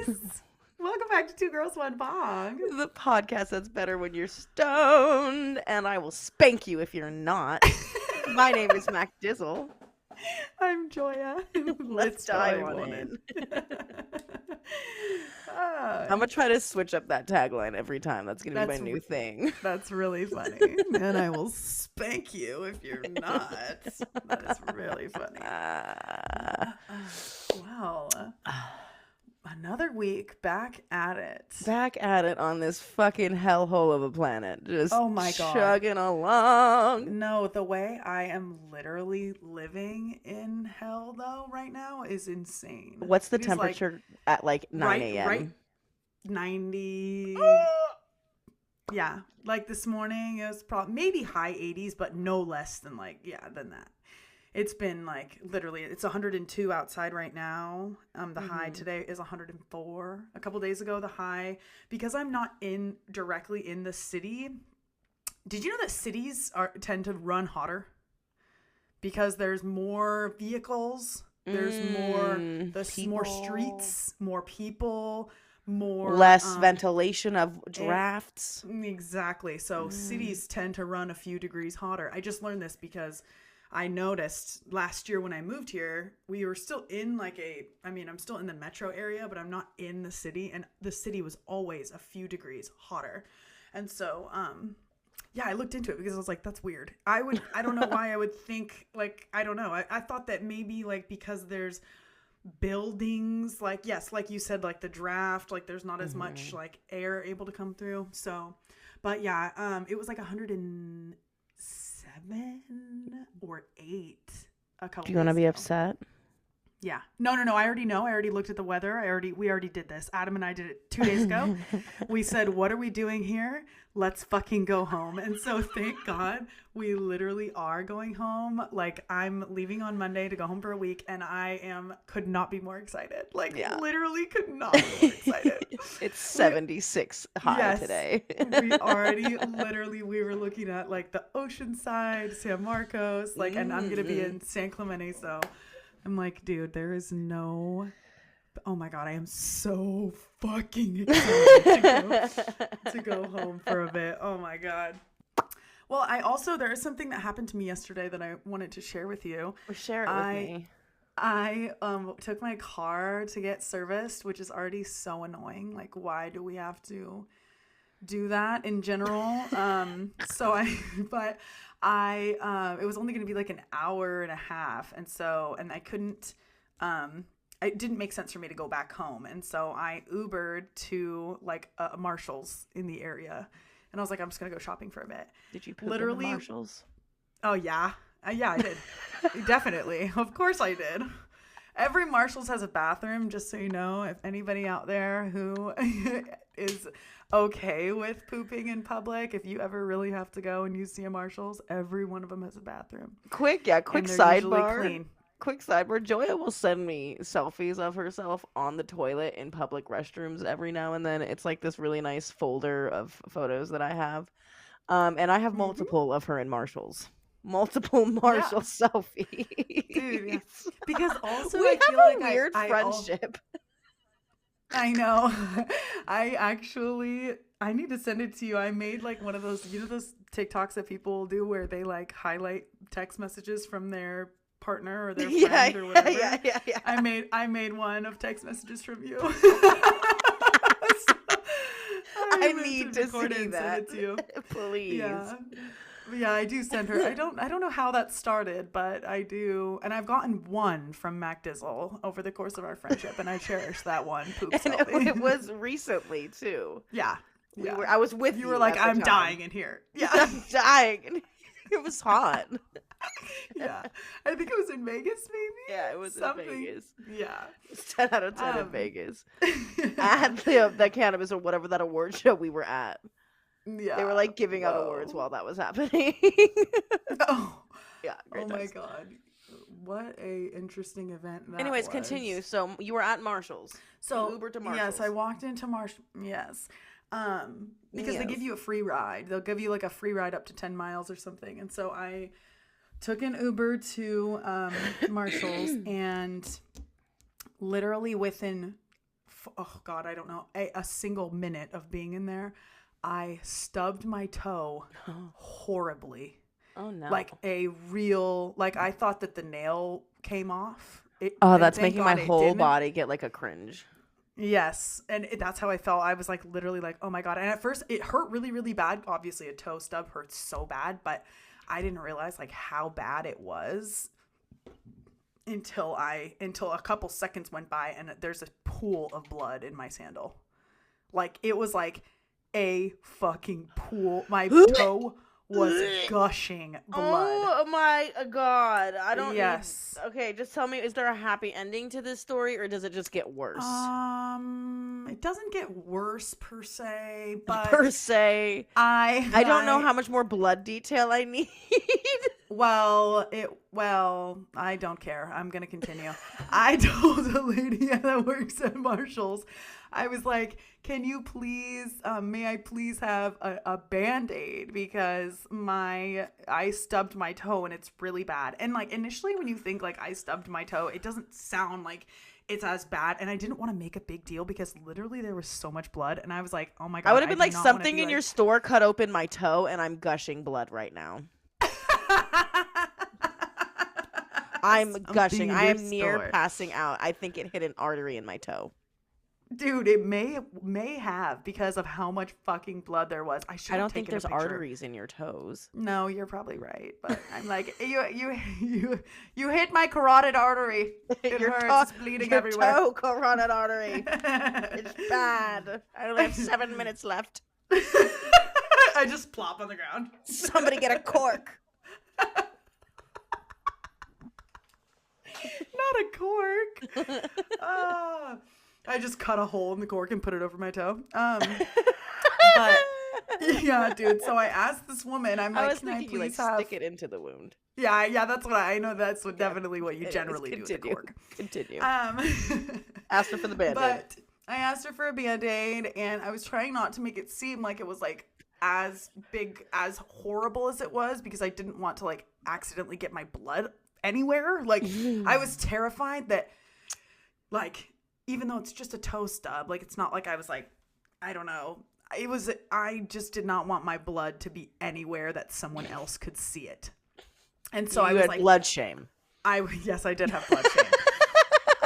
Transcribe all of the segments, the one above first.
guys. Welcome back to Two Girls, One Bong. The podcast that's better when you're stoned, and I will spank you if you're not. My name is MacDizzle. I'm Joya. Let's dive on in. I'm going to try to switch up that tagline every time. That's going to be my new thing. That's really funny. And I will spank you if you're not. That is really funny. Wow. Another week back at it. Back at it on this fucking hellhole of a planet. Just oh my God. chugging along. No, the way I am literally living in hell though right now is insane. What's the temperature at like 9 a.m.? Right 90. Yeah, like this morning it was probably maybe high 80s, but no less than than that. It's been like literally it's 102 outside right now. The high today is 104. A couple days ago the high, because I'm not directly in the city. Did you know that cities tend to run hotter? Because there's more vehicles, there's more streets, more people, more less ventilation of drafts. Exactly. So cities tend to run a few degrees hotter. I just learned this because I noticed last year when I moved here, we were still in I'm still in the metro area, but I'm not in the city. And the city was always a few degrees hotter. And so, I looked into it because I was like, that's weird. I don't know why I would think I don't know. I thought that maybe because there's buildings, like you said, like the draft, there's not as much air able to come through. So, but yeah, it was 107 or 8 a couple. Do you want to be upset? Yeah. No. I already know. I already looked at the weather. We already did this. Adam and I did it 2 days ago. We said, what are we doing here? Let's fucking go home. And so thank God we literally are going home. I'm leaving on Monday to go home for a week, and could not be more excited. Literally could not be more excited. It's 76 high today. we were looking at the Oceanside, San Marcos, and I'm going to be in San Clemente. So I'm like, dude, there is no... Oh my God, I am so fucking excited to go home for a bit. Oh my God. Well, there is something that happened to me yesterday that I wanted to share with you. Share it with me. I took my car to get serviced, which is already so annoying. Why do we have to do that in general? It was only going to be an hour and a half. And I couldn't, it didn't make sense for me to go back home. And so I Ubered to a Marshall's in the area. And I was like, I'm just going to go shopping for a bit. Did you poop in the Marshalls? Oh, yeah. Yeah, I did. Definitely. Of course I did. Every Marshall's has a bathroom, just so you know. If anybody out there who is okay with pooping in public, if you ever really have to go and you see a Marshall's, every one of them has a bathroom. Quick sidebar. Quick sidebar. Joya will send me selfies of herself on the toilet in public restrooms every now and then. It's this really nice folder of photos that I have. And I have multiple of her in Marshall's. Multiple Marshall selfies. Dude, yeah. Because also we have a weird friendship. I know. I need to send it to you. I made one of those, those TikToks that people do where they highlight text messages from their partner or their friend or whatever. Yeah. I made one of text messages from you. I need to see that. To you. Please. Yeah, I do send her. I don't know how that started, but I do. And I've gotten one from MacDizzle over the course of our friendship, and I cherish that one poop selfie. It was recently too. Yeah. I was with you. You were like, I'm dying in here. Yeah. I'm dying. It was hot. Yeah. I think it was in Vegas, maybe? Yeah, it was in Vegas. Yeah. It's 10 out of 10 in Vegas. At the cannabis or whatever that award show we were at. Yeah. They were giving out awards while that was happening. Oh. Yeah. Oh my God. What a interesting event that Anyways, was. continue. So you were at Marshall's. So Uber to Marshall's. Yes, I walked into Marshall. Yes. Because they give you a free ride. They'll give you a free ride up to 10 miles or something. And so I took an Uber to Marshall's, and literally within oh God, I don't know, a single minute of being in there, I stubbed my toe horribly. Oh no. Like a real, like I thought that the nail came off. That's making my whole body get like a cringe. Yes. And that's how I felt. I was like literally like, oh my God. And at first it hurt really, really bad. Obviously a toe stub hurts so bad, but I didn't realize like how bad it was until a couple seconds went by and there's a pool of blood in my sandal. Like it was like a fucking pool. My toe was gushing blood. Oh my God. I don't Yes. Okay, just tell me, is there a happy ending to this story or does it just get worse? It doesn't get worse per se, but I don't know how much more blood detail I need. Well, I don't care. I'm going to continue. I told a lady that works at Marshall's, I was like, can you please, may I please have a Band-Aid because I stubbed my toe and it's really bad. And like initially when you think like I stubbed my toe, it doesn't sound like it's as bad. And I didn't want to make a big deal because literally there was so much blood. And I was like, oh my God. I would have been like, something in your store cut open my toe and I'm gushing blood right now. I'm gushing. I am near passing out. I think it hit an artery in my toe. Dude, it may have because of how much fucking blood there was. I don't think there's arteries in your toes. No, you're probably right. But I'm like, you hit my carotid artery. It hurts. It's bleeding everywhere. Your toe carotid artery. It's bad. I only have 7 minutes left. I just plop on the ground. Somebody get a cork. Not a cork. I just cut a hole in the cork and put it over my toe. But yeah, dude. So I asked this woman, I'm like, can I please stick it into the wound? Yeah. That's what I know. That's definitely what you generally do with the cork. Continue. Asked her for the Band-Aid. But I asked her for a Band-Aid, and I was trying not to make it seem like it was like as big, as horrible as it was, because I didn't want to like accidentally get my blood anywhere. Like I was terrified that like, even though it's just a toe stub, like it's not like I was like, I don't know. I just did not want my blood to be anywhere that someone else could see it. And so I was like, blood shame. Yes, I did have blood shame.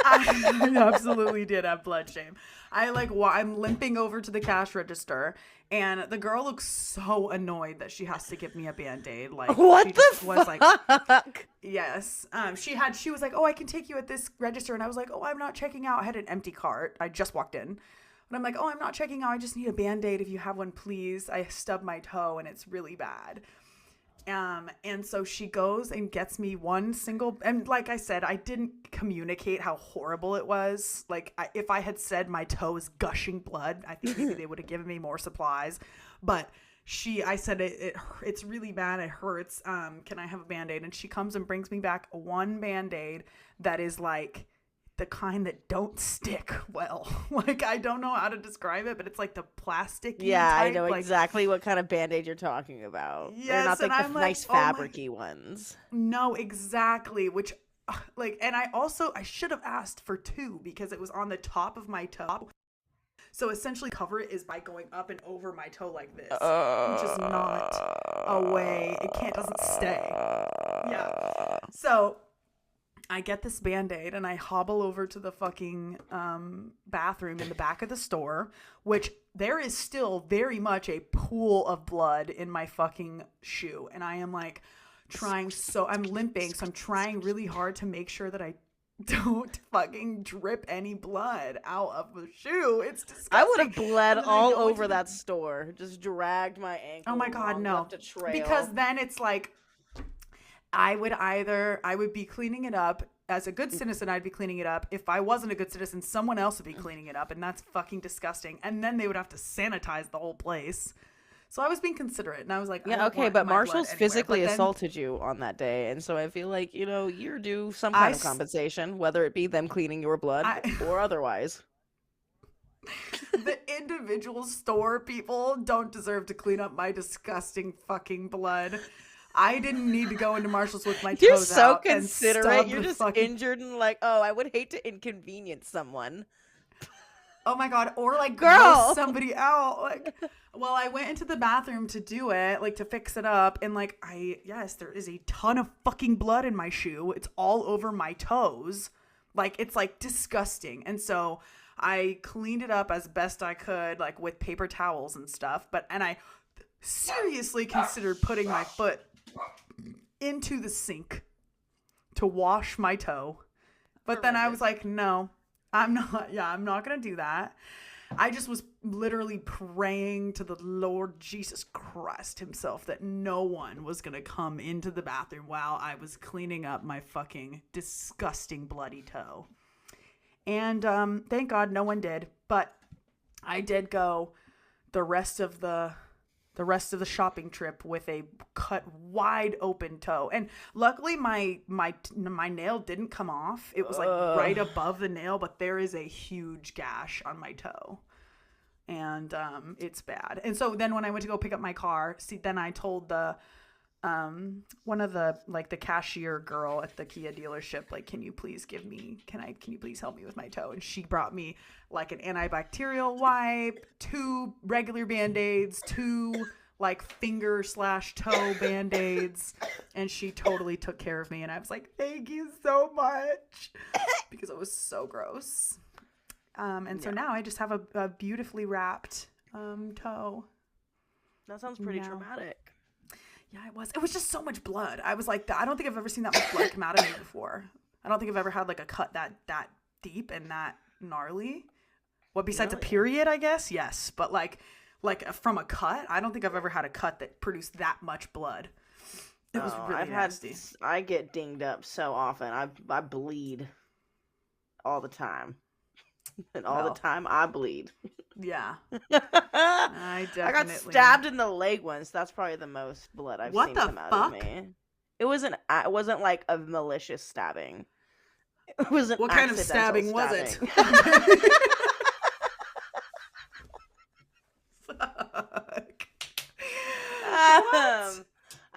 I absolutely did have blood shame. I'm limping over to the cash register, and the girl looks so annoyed that she has to give me a Band-Aid. Like, what the fuck? Like, yes. She was like, oh, I can take you at this register. And I was like, oh, I'm not checking out. I had an empty cart. I just walked in. But I'm like, oh, I'm not checking out. I just need a Band-Aid if you have one, please. I stubbed my toe and it's really bad. And so she goes and gets me one single, and like I said, I didn't communicate how horrible it was. Like if I had said my toe is gushing blood, I think maybe they would have given me more supplies. But I said it's really bad. It hurts. Can I have a Band-Aid? And she comes and brings me back one Band-Aid that is like the kind that don't stick well. Like, I don't know how to describe it, but it's like the plastic. Yeah, type. I know exactly what kind of Band-Aid you're talking about. Yes, they're not like the nice fabric-y oh ones. No, exactly. Which, like, and I should have asked for two because it was on the top of my toe. So essentially, cover it is by going up and over my toe like this, which is not a way. It doesn't stay. Yeah. So I get this Band-Aid and I hobble over to the fucking bathroom in the back of the store, which there is still very much a pool of blood in my fucking shoe. And I am like I'm limping. So I'm trying really hard to make sure that I don't fucking drip any blood out of the shoe. It's disgusting. I would have bled all over that store. Just dragged my ankle. Oh my God, no. Left a trail. Because then it's like, I would be cleaning it up. As a good citizen, I'd be cleaning it up. If I wasn't a good citizen, someone else would be cleaning it up, and that's fucking disgusting. And then they would have to sanitize the whole place. So I was being considerate, and I was like, yeah, okay, but Marshall's physically assaulted you on that day, and so I feel like, you're due some kind of compensation, whether it be them cleaning your blood or otherwise. The individual store people don't deserve to clean up my disgusting fucking blood. I didn't need to go into Marshall's with my toes out. You're so considerate. You're just injured and like, oh, I would hate to inconvenience someone. Oh my God. Or like Girl. gross somebody out. Like, well, I went into the bathroom to do it, like to fix it up. And like, there is a ton of fucking blood in my shoe. It's all over my toes. Like, it's like disgusting. And so I cleaned it up as best I could, like with paper towels and stuff. And I seriously considered putting my foot into the sink to wash my toe. But then I was like, no. I'm not going to do that. I just was literally praying to the Lord Jesus Christ himself that no one was going to come into the bathroom while I was cleaning up my fucking disgusting bloody toe. And thank God no one did. But I did go the rest of the shopping trip with a cut wide open toe. And luckily my nail didn't come off. It was like right above the nail, but there is a huge gash on my toe. And it's bad. And so then when I went to go pick up my car, then I told the one of the like the cashier girl at the Kia dealership, like, can you please help me with my toe? And she brought me like an antibacterial wipe, 2 regular Band-Aids, 2 like finger/toe Band-Aids, and she totally took care of me. And I was like, thank you so much, because it was so gross. So now I just have a beautifully wrapped toe. That sounds pretty traumatic. Yeah, it was just so much blood. I was like, I don't think I've ever seen that much blood come out of me before. I don't think I've ever had like a cut that deep and that gnarly. What, besides a period, I guess? Yes. But like from a cut, I don't think I've ever had a cut that produced that much blood. It was really nasty. I get dinged up so often. I bleed all the time. And all the time I bleed. Yeah. I got stabbed in the leg once. That's probably the most blood I've seen come out of me. It wasn't like a malicious stabbing. It was an What kind of stabbing was it? Fuck. What?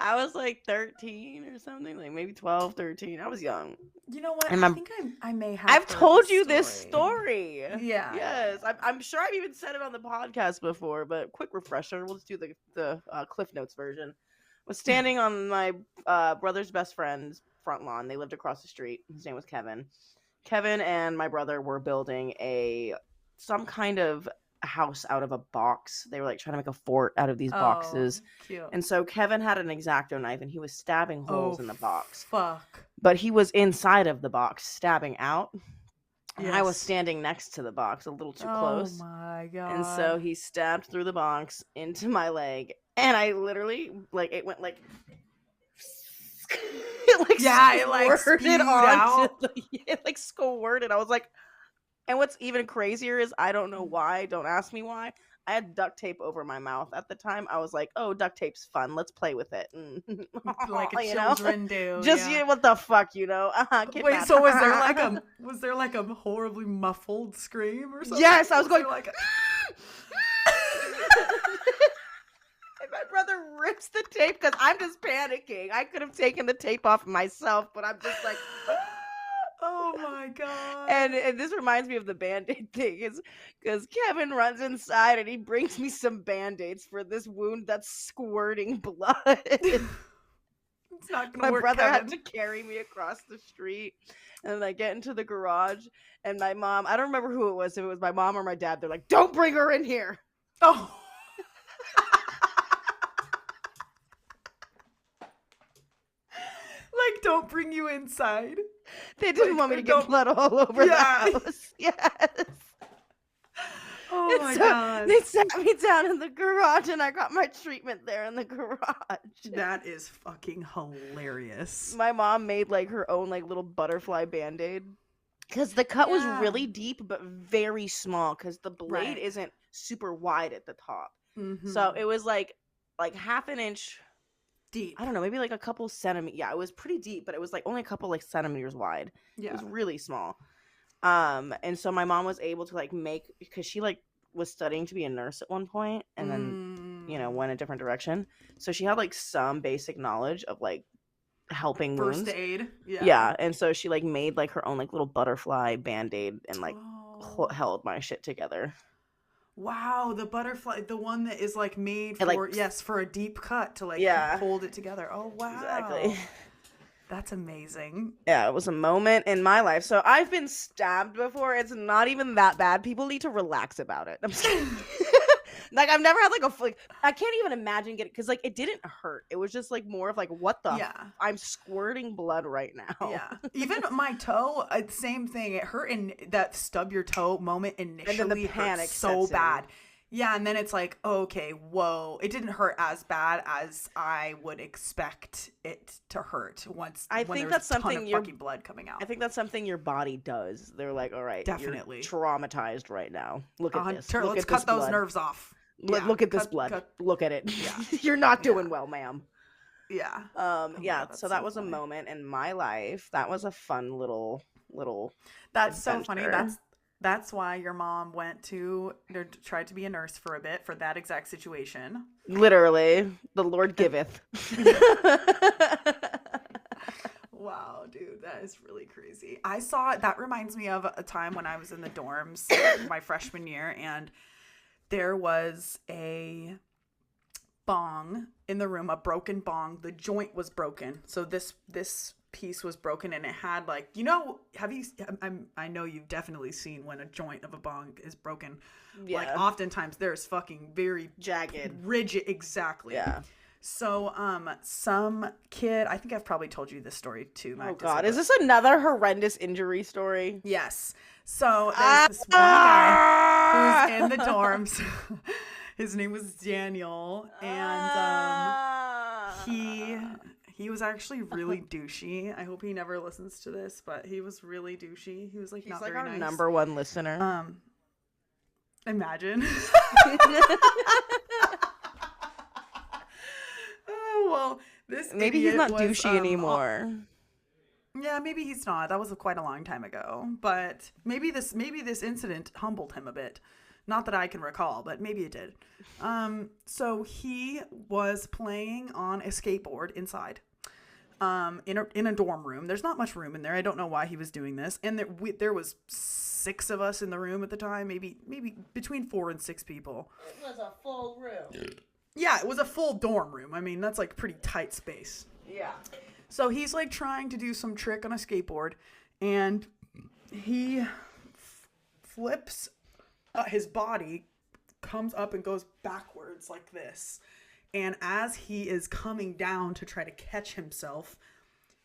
I was like 13 or something, like maybe 12, 13. I was young. You know what? And I think I may have. I've told you this story. Yeah. Yes. I'm sure I've even said it on the podcast before, but quick refresher. We'll just do the Cliff Notes version. Was standing on my brother's best friend's front lawn. They lived across the street. His name was Kevin. Kevin and my brother were building some kind of house out of a box. They were like trying to make a fort out of these boxes. Cute. And so Kevin had an X-Acto knife and he was stabbing holes in the box. Fuck. But he was inside of the box stabbing out. And Yes. I was standing next to the box a little too close. Oh my God. And so he stabbed through the box into my leg. And I literally, like, it went like... it squirted out. It like squirted. I was like... And what's even crazier is I don't know why. Don't ask me why. I had duct tape over my mouth at the time. I was like, "Oh, duct tape's fun. Let's play with it." Like a children do. Just what the fuck, you know? Wait, so was there like a horribly muffled scream or something? Yes, I was going like. And my brother rips the tape because I'm just panicking. I could have taken the tape off myself, but I'm just like. Oh my God. And this reminds me of the Band-Aid thing, is because Kevin runs inside and he brings me some Band-Aids for this wound that's squirting blood. It's not gonna work. My brother Kevin had to carry me across the street, and then I get into the garage, and my mom, I don't remember who it was, if it was my mom or my dad, they're like, "Don't bring her in here." Oh. Like, don't bring you inside. They didn't want me to get blood all over the house. Yes. Oh my God. They sat me down in the garage and I got my treatment there in the garage. That is fucking hilarious. My mom made like her own like little butterfly Band-Aid. Because the cut was really deep but very small because the blade isn't super wide at the top. Mm-hmm. So it was like half an inch deep. I don't know, maybe like a couple centimeters. Yeah, it was pretty deep, but it was like only a couple like centimeters wide. Yeah. It was really small. And so my mom was able to like make, because she like was studying to be a nurse at one point and then, you know, went a different direction. So she had like some basic knowledge of like helping first wounds. aid. Yeah. And so she like made like her own like little butterfly Band-Aid and like held my shit together. Wow, the butterfly, the one that is like made And, for for a deep cut to like hold it together. Oh wow. Exactly. That's amazing. Yeah, it was a moment in my life. So I've been stabbed before. It's not even that bad. People need to relax about it. I'm like, I've never had like I can't even imagine getting, because like it didn't hurt. It was just like more of like, what the I'm squirting blood right now. Yeah. Even my toe, same thing. It hurt in that stub your toe moment initially. And then the panic hurt so bad. Yeah, and then it's like, okay, whoa. It didn't hurt as bad as I would expect it to hurt when that's something a ton of fucking blood coming out. I think that's something your body does. They're like, all right, definitely you're traumatized right now. Look at this. Let's cut those nerves off. Look at this blood. Look at it. Yeah. You're not doing well, ma'am. Yeah. So that was funny. A moment in my life. That was a fun little That's adventure. So funny. That's why your mom tried to be a nurse for a bit for that exact situation. Literally, the Lord giveth. Wow, dude, that is really crazy. That reminds me of a time when I was in the dorms my freshman year, and there was a bong in the room, a broken bong. The joint was broken. So this piece was broken, and it had like, I know you've definitely seen when a joint of a bong is broken. Yeah. Like oftentimes there's fucking very jagged, rigid. Exactly. Yeah. So some kid, I think I've probably told you this story too, MacDizzle. Oh God, is this another horrendous injury story? Yes. So there's this one guy who's in the dorms. His name was Daniel, and he was actually really douchey. I hope he never listens to this, but he was really douchey. He was like, not very nice. He's like our number one listener. Imagine. Oh well, maybe he's not douchey anymore. Yeah, maybe he's not. That was quite a long time ago. But maybe this incident humbled him a bit. Not that I can recall, but maybe it did. So he was playing on a skateboard inside, in a dorm room. There's not much room in there. I don't know why he was doing this. And there was 6 of us in the room at the time, maybe between 4 and 6 people. It was a full room. Yeah, it was a full dorm room. I mean, that's like pretty tight space. Yeah. So he's like trying to do some trick on a skateboard, and he flips. His body comes up and goes backwards like this. And as he is coming down to try to catch himself,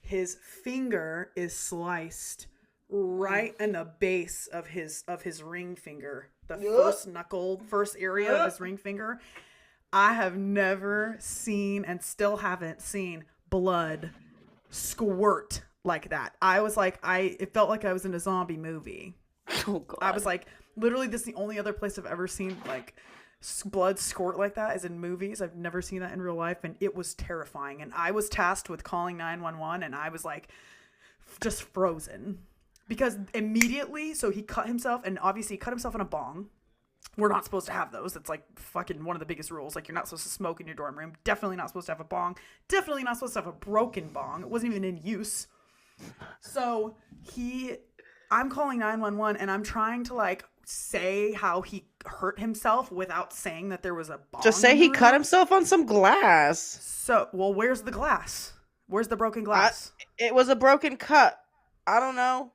his finger is sliced right in the base of his ring finger. The first area of his ring finger. I have never seen, and still haven't seen, blood squirt like that. I was like, it felt like I was in a zombie movie. Oh God. I was like, literally, this is the only other place I've ever seen like blood squirt like that is in movies. I've never seen that in real life, and it was terrifying. And I was tasked with calling 911, and I was like, just frozen, because immediately, so he cut himself, and obviously he cut himself in a bong. We're not supposed to have those. It's like fucking one of the biggest rules. Like, you're not supposed to smoke in your dorm room. Definitely not supposed to have a bong. Definitely not supposed to have a broken bong. It wasn't even in use. So I'm calling 911, and I'm trying to like say how he hurt himself without saying that there was a bong. Just say he cut himself on some glass. So, well, where's the glass? Where's the broken glass? It was a broken cut. I don't know.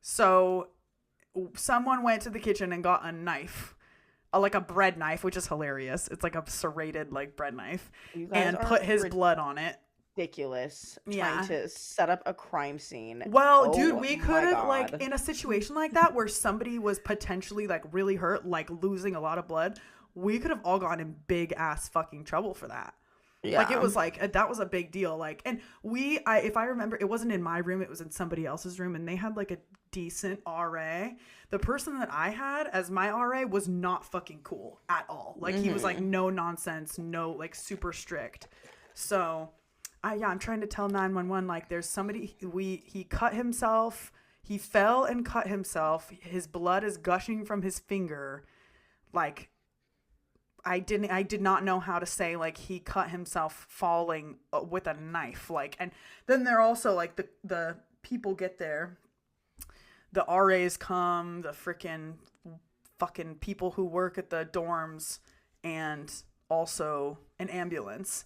So someone went to the kitchen and got a knife, like a bread knife, which is hilarious. It's like a serrated like bread knife, and put his blood on it. Ridiculous. Trying to set up a crime scene. Well, dude, we could have, like, in a situation like that where somebody was potentially like really hurt, like losing a lot of blood, we could have all gotten in big ass fucking trouble for that. Yeah. Like, it was like, that was a big deal. Like, and if I remember, it wasn't in my room, it was in somebody else's room, and they had like a decent RA. The person that I had as my RA was not fucking cool at all. Like, he was like no nonsense, no, like super strict. So I'm trying to tell 911, like, there's somebody, he cut himself, he fell and cut himself, his blood is gushing from his finger. Like, I did not know how to say, like, he cut himself falling with a knife. Like, and then they're also like, the people get there, the RAs come, the fucking people who work at the dorms, and also an ambulance.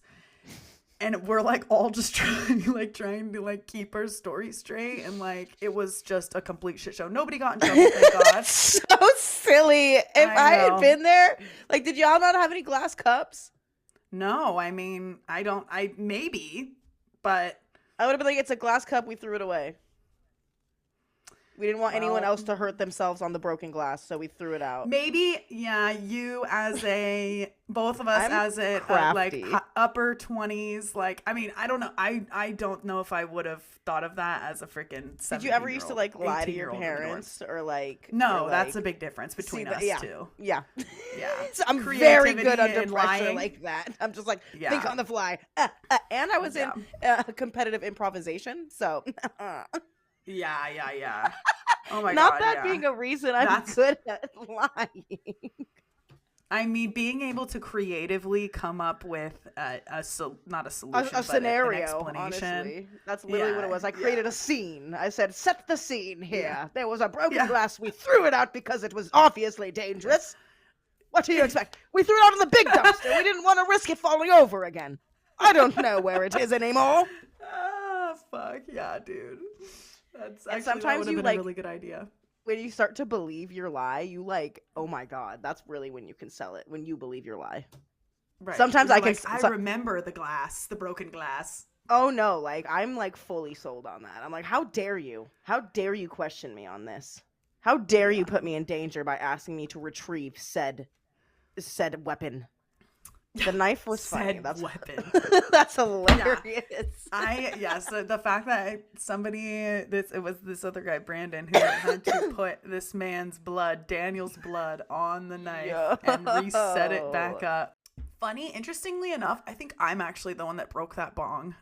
And we're like all just trying to like keep our story straight, and like it was just a complete shit show. Nobody got in trouble, thank God. So silly. If I had been there, like, did y'all not have any glass cups? No, I mean, maybe, but I would have been like, it's a glass cup, we threw it away. We didn't want anyone else to hurt themselves on the broken glass, so we threw it out. Maybe, yeah, both of us as like upper 20s. Like, I mean, I don't know. I don't know if I would have thought of that as a freaking 17-year-old. Did you ever used to like lie to your parents or like? No, or, like, that's a big difference between us two. Yeah. Yeah. So I'm very good under pressure like that. I'm just like, think on the fly. And I was in competitive improvisation, so. Yeah. Oh my God. Not that being a reason I'm good at lying. I mean, being able to creatively come up with not a solution, a scenario, an explanation. Honestly. That's literally what it was. I created a scene. I said, set the scene here. Yeah. There was a broken glass. We threw it out because it was obviously dangerous. What do you expect? We threw it out in the big dumpster. We didn't want to risk it falling over again. I don't know where it is anymore. Oh, fuck. Yeah, dude. That's sometimes that would have been a really good idea. When you start to believe your lie, you like, oh my God, that's really when you can sell it, when you believe your lie. Right. Sometimes I remember the broken glass. Oh no, like I'm like fully sold on that. I'm like, how dare you? How dare you question me on this? How dare you put me in danger by asking me to retrieve said weapon? The knife was funny. That's weapon. That's hilarious. Yeah. So the fact that it was this other guy, Brandon, who had to put this man's blood, Daniel's blood, on the knife and reset it back up. Funny, interestingly enough, I think I'm actually the one that broke that bong.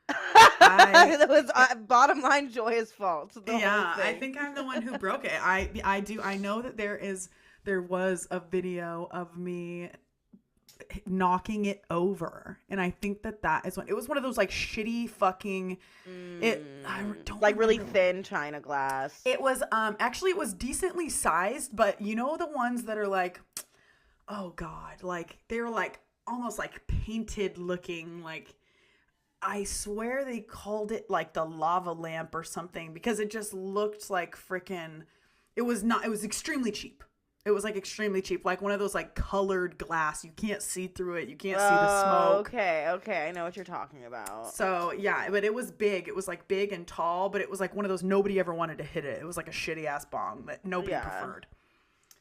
That was bottom line Joya's fault. I think I'm the one who broke it. I know that there was a video of me knocking it over, and I think that is when it was one of those like shitty fucking really thin china glass. It was actually it was decently sized, but you know the ones that are like, oh God, like they were like almost like painted looking, like I swear they called it like the lava lamp or something, because it just looked like freaking, it was extremely cheap. It was like extremely cheap, like one of those like colored glass. You can't see through it. You can't see the smoke. Okay. I know what you're talking about. So yeah, but it was big. It was like big and tall, but it was like one of those nobody ever wanted to hit it. It was like a shitty ass bong that nobody preferred.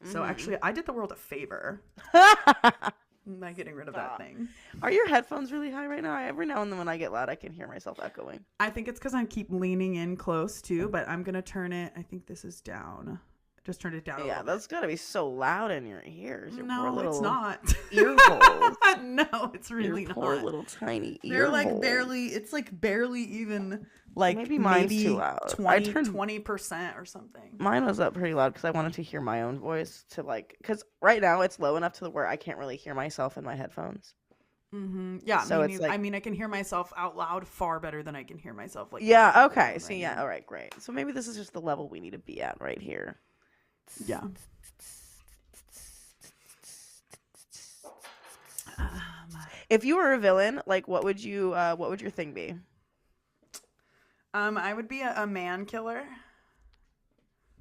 So actually, I did the world a favor by getting rid of that thing. Are your headphones really high right now? Every now and then when I get loud, I can hear myself echoing. I think it's because I keep leaning in close too, but I'm gonna turn it. I think this is down. Just turned it down. Yeah, that's gotta be so loud in your ears. Your poor little it's not. Ear holes. No, it's really your not. Poor little tiny ear They're like holes. barely. It's like barely even. Like maybe mine's too loud. 20% or something. Mine was up pretty loud because I wanted to hear my own voice because right now it's low enough to where I can't really hear myself in my headphones. Mm-hmm. Yeah, so it's like, I mean, I can hear myself out loud far better than I can hear myself. Like okay. So all right, great. So maybe this is just the level we need to be at right here. Yeah. If you were a villain, like what would your thing be? I would be a man killer.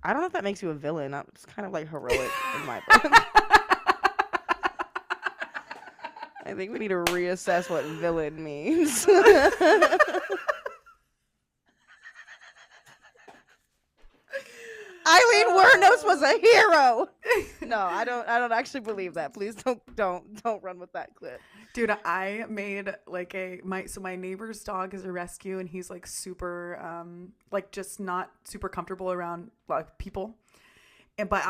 I don't know if that makes you a villain. It's kind of like heroic in my book. I think we need to reassess what villain means. Eileen Wuornos was a hero. No, I don't actually believe that. Please don't run with that clip. Dude, I made like my neighbor's dog is a rescue, and he's like super like just not super comfortable around like people. But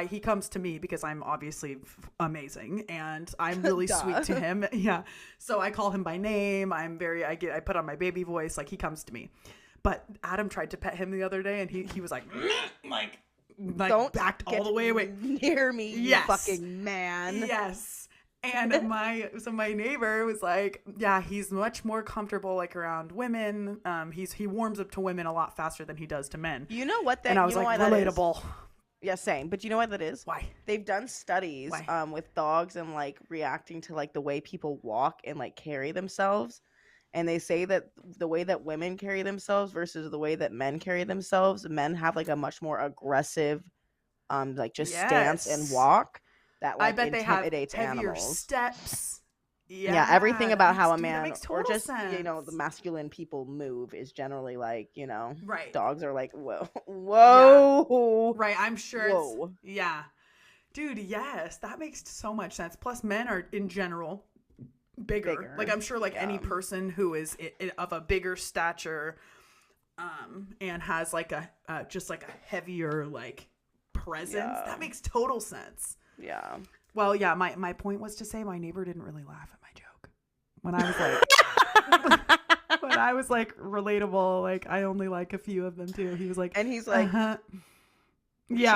he comes to me because I'm obviously amazing and I'm really sweet to him. Yeah. So I call him by name. I put on my baby voice, like he comes to me. But Adam tried to pet him the other day, and he was like don't backed all the way away near me, you fucking man. Yes. And my neighbor was like, yeah, he's much more comfortable like around women. He warms up to women a lot faster than he does to men. You know what? And I was like, relatable. Yeah, same. But you know what that is? Why? They've done studies with dogs and like reacting to like the way people walk and like carry themselves. And they say that the way that women carry themselves versus the way that men carry themselves, men have like a much more aggressive like just stance and walk that like I bet intimidates they have heavier animals. Steps. Yeah, everything about how a man or just sense. You know, the masculine people move is generally like, you know, right. Dogs are like, whoa. Yeah. Right, I'm sure. Whoa. Yeah. Dude, yes, that makes so much sense. Plus men are in general bigger. Like I'm sure like any person who is of a bigger stature and has like a just like a heavier like presence, that makes total sense. Yeah. Well, yeah, my point was to say my neighbor didn't really laugh at my joke. When I was like when I was like relatable, like I only like a few of them too. He was like, and he's like, yeah,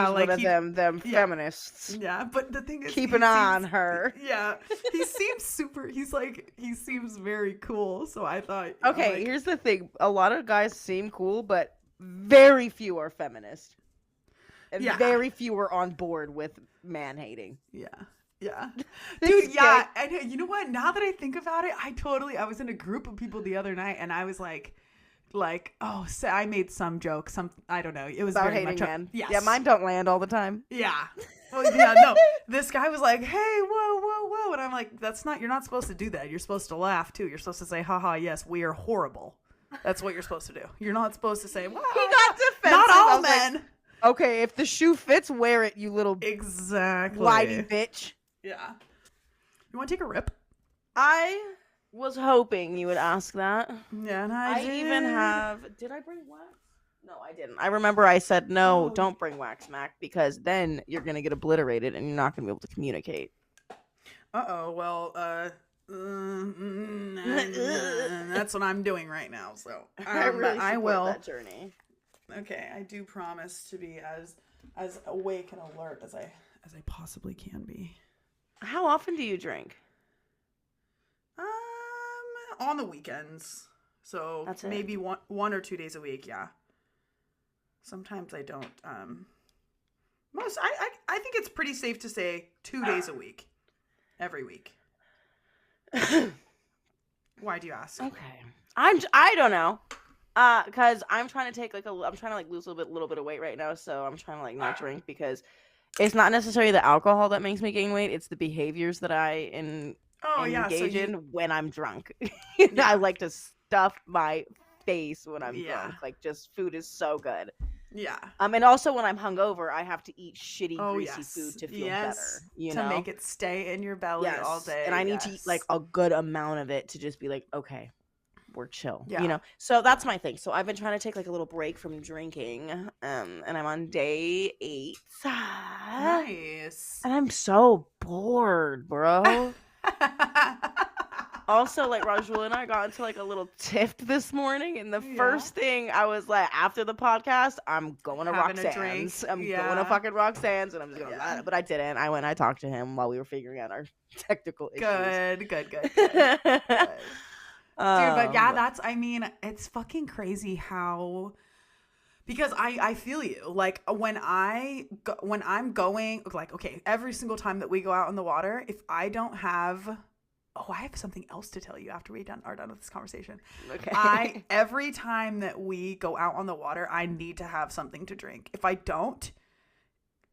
she's like one of them feminists. Yeah, but the thing is, keep an eye on her. Yeah, he seems very cool. So I thought, okay, here's the thing: a lot of guys seem cool, but very few are feminist, and very few are on board with man hating. Yeah, dude. Yeah, and you know what? Now that I think about it, I was in a group of people the other night, and I was like, oh, so I made some joke. I don't know. It was about very hating much men. Yes. Yeah, mine don't land all the time. Yeah. Well, yeah, no. This guy was like, hey, whoa, and I'm like, you're not supposed to do that. You're supposed to laugh too. You're supposed to say, haha, yes, we are horrible. That's what you're supposed to do. You're not supposed to say, well, he got defensive. Not all men. Like, okay, if the shoe fits, wear it, you little whitey bitch. Yeah. You want to take a rip? I was hoping you would ask that. Yeah, and I did. Even have. Did I bring wax? No, I didn't. I remember I said no. Don't bring wax, Mac, because then you're gonna get obliterated and you're not gonna be able to communicate. Well, that's what I'm doing right now. So I really I will. That journey. Okay, I do promise to be as awake and alert as I possibly can be. How often do you drink? On the weekends. So that's maybe one or 2 days a week, yeah. Sometimes I don't. I think it's pretty safe to say 2 days a week. Every week. Why do you ask? Okay. I don't know. Cause I'm trying to take I'm trying to lose a little bit of weight right now, so I'm trying to not drink because it's not necessarily the alcohol that makes me gain weight, it's the behaviors that I engage in when I'm drunk. I like to stuff my face when I'm drunk. Like, just food is so good. Yeah. And also when I'm hungover, I have to eat shitty, greasy food to feel better. To make it stay in your belly all day. And I need to eat a good amount of it to just be like, okay, we're chill. Yeah. So that's my thing. So I've been trying to take a little break from drinking. And I'm on day 8. Nice. And I'm so bored, bro. Also, Rajul and I got into a little tiff this morning, and the first thing I was like, after the podcast, I'm going to Roxanne's. I'm going to fucking Roxanne's, and I'm just gonna but I didn't. I went and I talked to him while we were figuring out our technical issues. Good. Dude, but it's fucking crazy how, because I feel you. When I'm going, okay, every single time that we go out on the water, if I don't have, I have something else to tell you after we are done with this conversation. Okay. Every time that we go out on the water, I need to have something to drink. If I don't,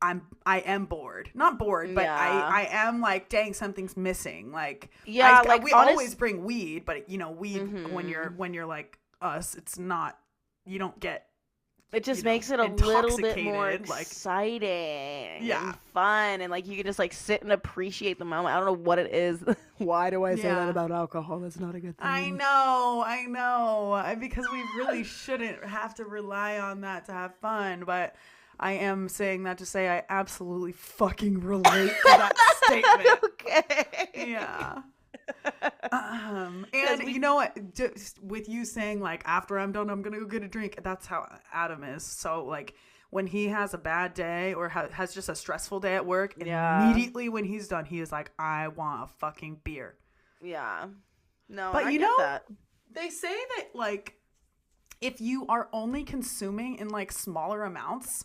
I am bored. Not bored, but I am like, dang, something's missing. We always bring weed, but weed when you're like us, it's not, you don't get. It just makes it a little bit more exciting and fun, and you can just sit and appreciate the moment. I don't know what it is. Why do I say that about alcohol? That's not a good thing. I know, because we really shouldn't have to rely on that to have fun, but I am saying that to say I absolutely fucking relate to that statement. Okay. Yeah. And you know what? Just with you saying after I'm done, I'm gonna go get a drink. That's how Adam is. So when he has a bad day or has just a stressful day at work, Yeah. immediately when he's done, he is like, I want a fucking beer. Yeah. No, But I you get know, that. they say that, like, if you are only consuming in, like, smaller amounts,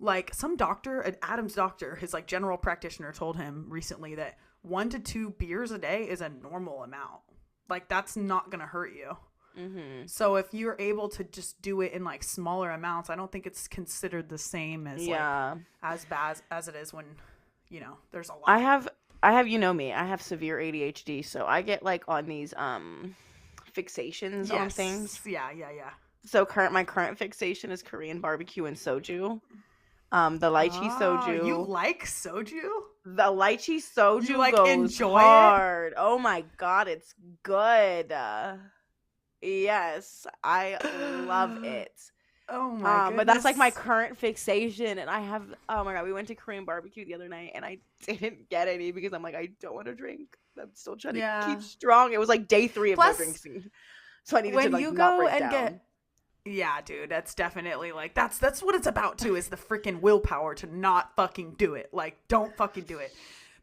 like, some doctor, Adam's doctor, his, like, general practitioner told him recently that 1 to 2 beers a day is a normal amount. Like, that's not going to hurt you. Mm-hmm. So if you're able to just do it in, like, smaller amounts, I don't think it's considered the same as, like, as bad as it is when, you know, there's a lot. I have, you know me, I have severe ADHD, so I get, like, on these, fixations on things. Yeah. So my current fixation is Korean barbecue and soju. The lychee soju. You like soju? The lychee soju you, like, goes enjoy hard. Oh my god, it's good. Yes, I love it. Oh my goodness. But that's like my current fixation, and oh my god, we went to Korean barbecue the other night, and I didn't get any because I'm like, I don't want to drink. I'm still trying to keep strong. It was like day 3 of no drinking, so I needed to like not break down. Yeah, dude, that's definitely like that's what it's about too, is the freaking willpower to not fucking do it. Like, don't fucking do it.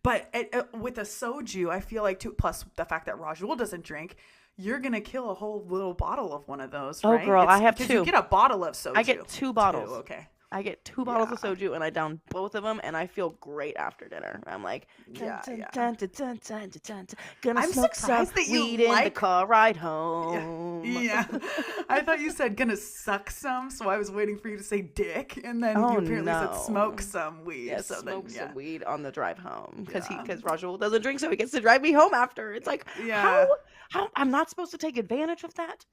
But with a soju, I feel like too, plus the fact that Rajul doesn't drink, you're gonna kill a whole little bottle of one of those, right? Oh, girl, I have 2. You get a bottle of soju. I get 2 bottles. 2, okay. I get 2 bottles of soju, and I down both of them, and I feel great after dinner. I'm like, gonna smoke some weed in the car ride home. Yeah. I thought you said gonna suck some, so I was waiting for you to say dick, and then you apparently said smoke some weed. Yeah, so smoke some weed on the drive home, because Yeah. Rajul doesn't drink, so he gets to drive me home after. It's like, how I'm not supposed to take advantage of that?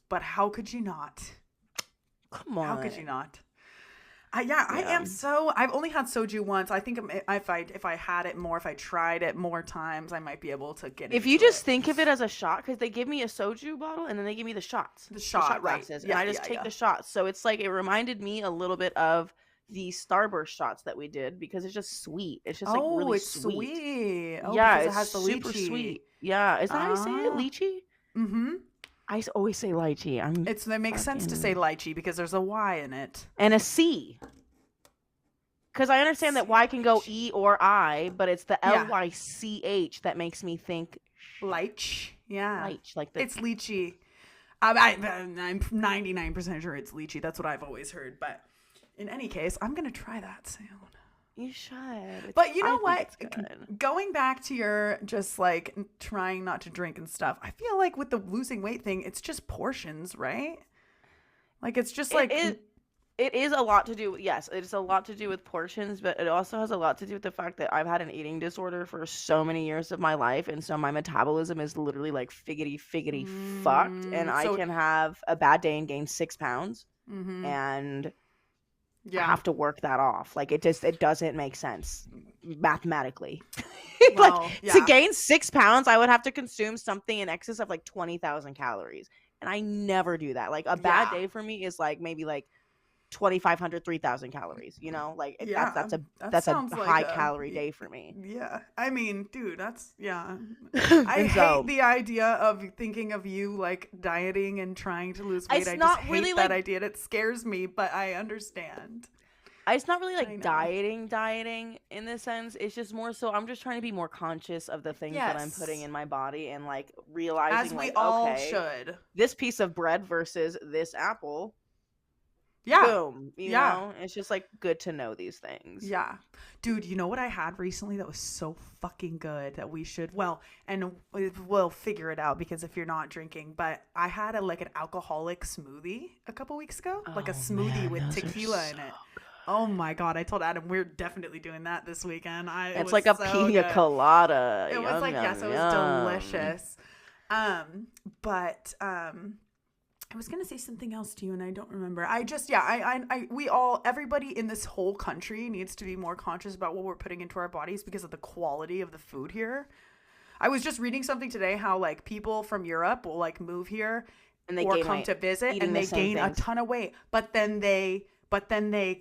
But how could you not? Come on. How could you not? I am so. I've only had soju once. I think if I had it more, if I tried it more times, I might be able to get it. If you just think of it as a shot, because they give me a soju bottle and then they give me the shots, the shot glasses, right? And I just take the shots. So it's like, it reminded me a little bit of the Starburst shots that we did, because it's just sweet. It's just like really sweet. Oh, yeah, it has the super lychee. sweet. Yeah, is that how you say it? Lychee? Mm-hmm. I always say lychee. It makes sense to say lychee because there's a Y in it and a C. Because I understand that Y can go E or I, but it's the Lych that makes me think lyche. Yeah, lyche, like it's lychee. I'm 99% sure it's lychee. That's what I've always heard. But in any case, I'm gonna try that soon. You should. But you know what? Going back to your just like trying not to drink and stuff, I feel like with the losing weight thing, it's just portions, right? Like, it's just like it is a lot to do. Yes, it's a lot to do with portions, but it also has a lot to do with the fact that I've had an eating disorder for so many years of my life, and so my metabolism is literally like figgity fucked, and I can have a bad day and gain 6 pounds, and I have to work that off. Like, it doesn't make sense mathematically. To gain 6 pounds, I would have to consume something in excess of like 20,000 calories, and I never do that. Like, a bad day for me is like maybe like 2,500, 3,000 calories, you know, like that's a high calorie day for me. Yeah. I mean, dude, that's, I hate the idea of thinking of you like dieting and trying to lose weight. I just hate that idea. It scares me, but I understand. It's not really like dieting in this sense. It's just more so I'm just trying to be more conscious of the things that I'm putting in my body, and like realizing, as we all should, this piece of bread versus this apple. Yeah. Boom. You know? It's just like good to know these things. Yeah. Dude, you know what I had recently that was so fucking good that we should, and we'll figure it out, because if you're not drinking, but I had an alcoholic smoothie a couple weeks ago. Like a smoothie with tequila in it. Oh my God. I told Adam we're definitely doing that this weekend. It's like a pina colada. It was like, it was delicious. But I was going to say something else to you and I don't remember. Everybody in this whole country needs to be more conscious about what we're putting into our bodies because of the quality of the food here. I was just reading something today how like people from Europe will like move here and they come to visit and they gain a ton of weight, but then they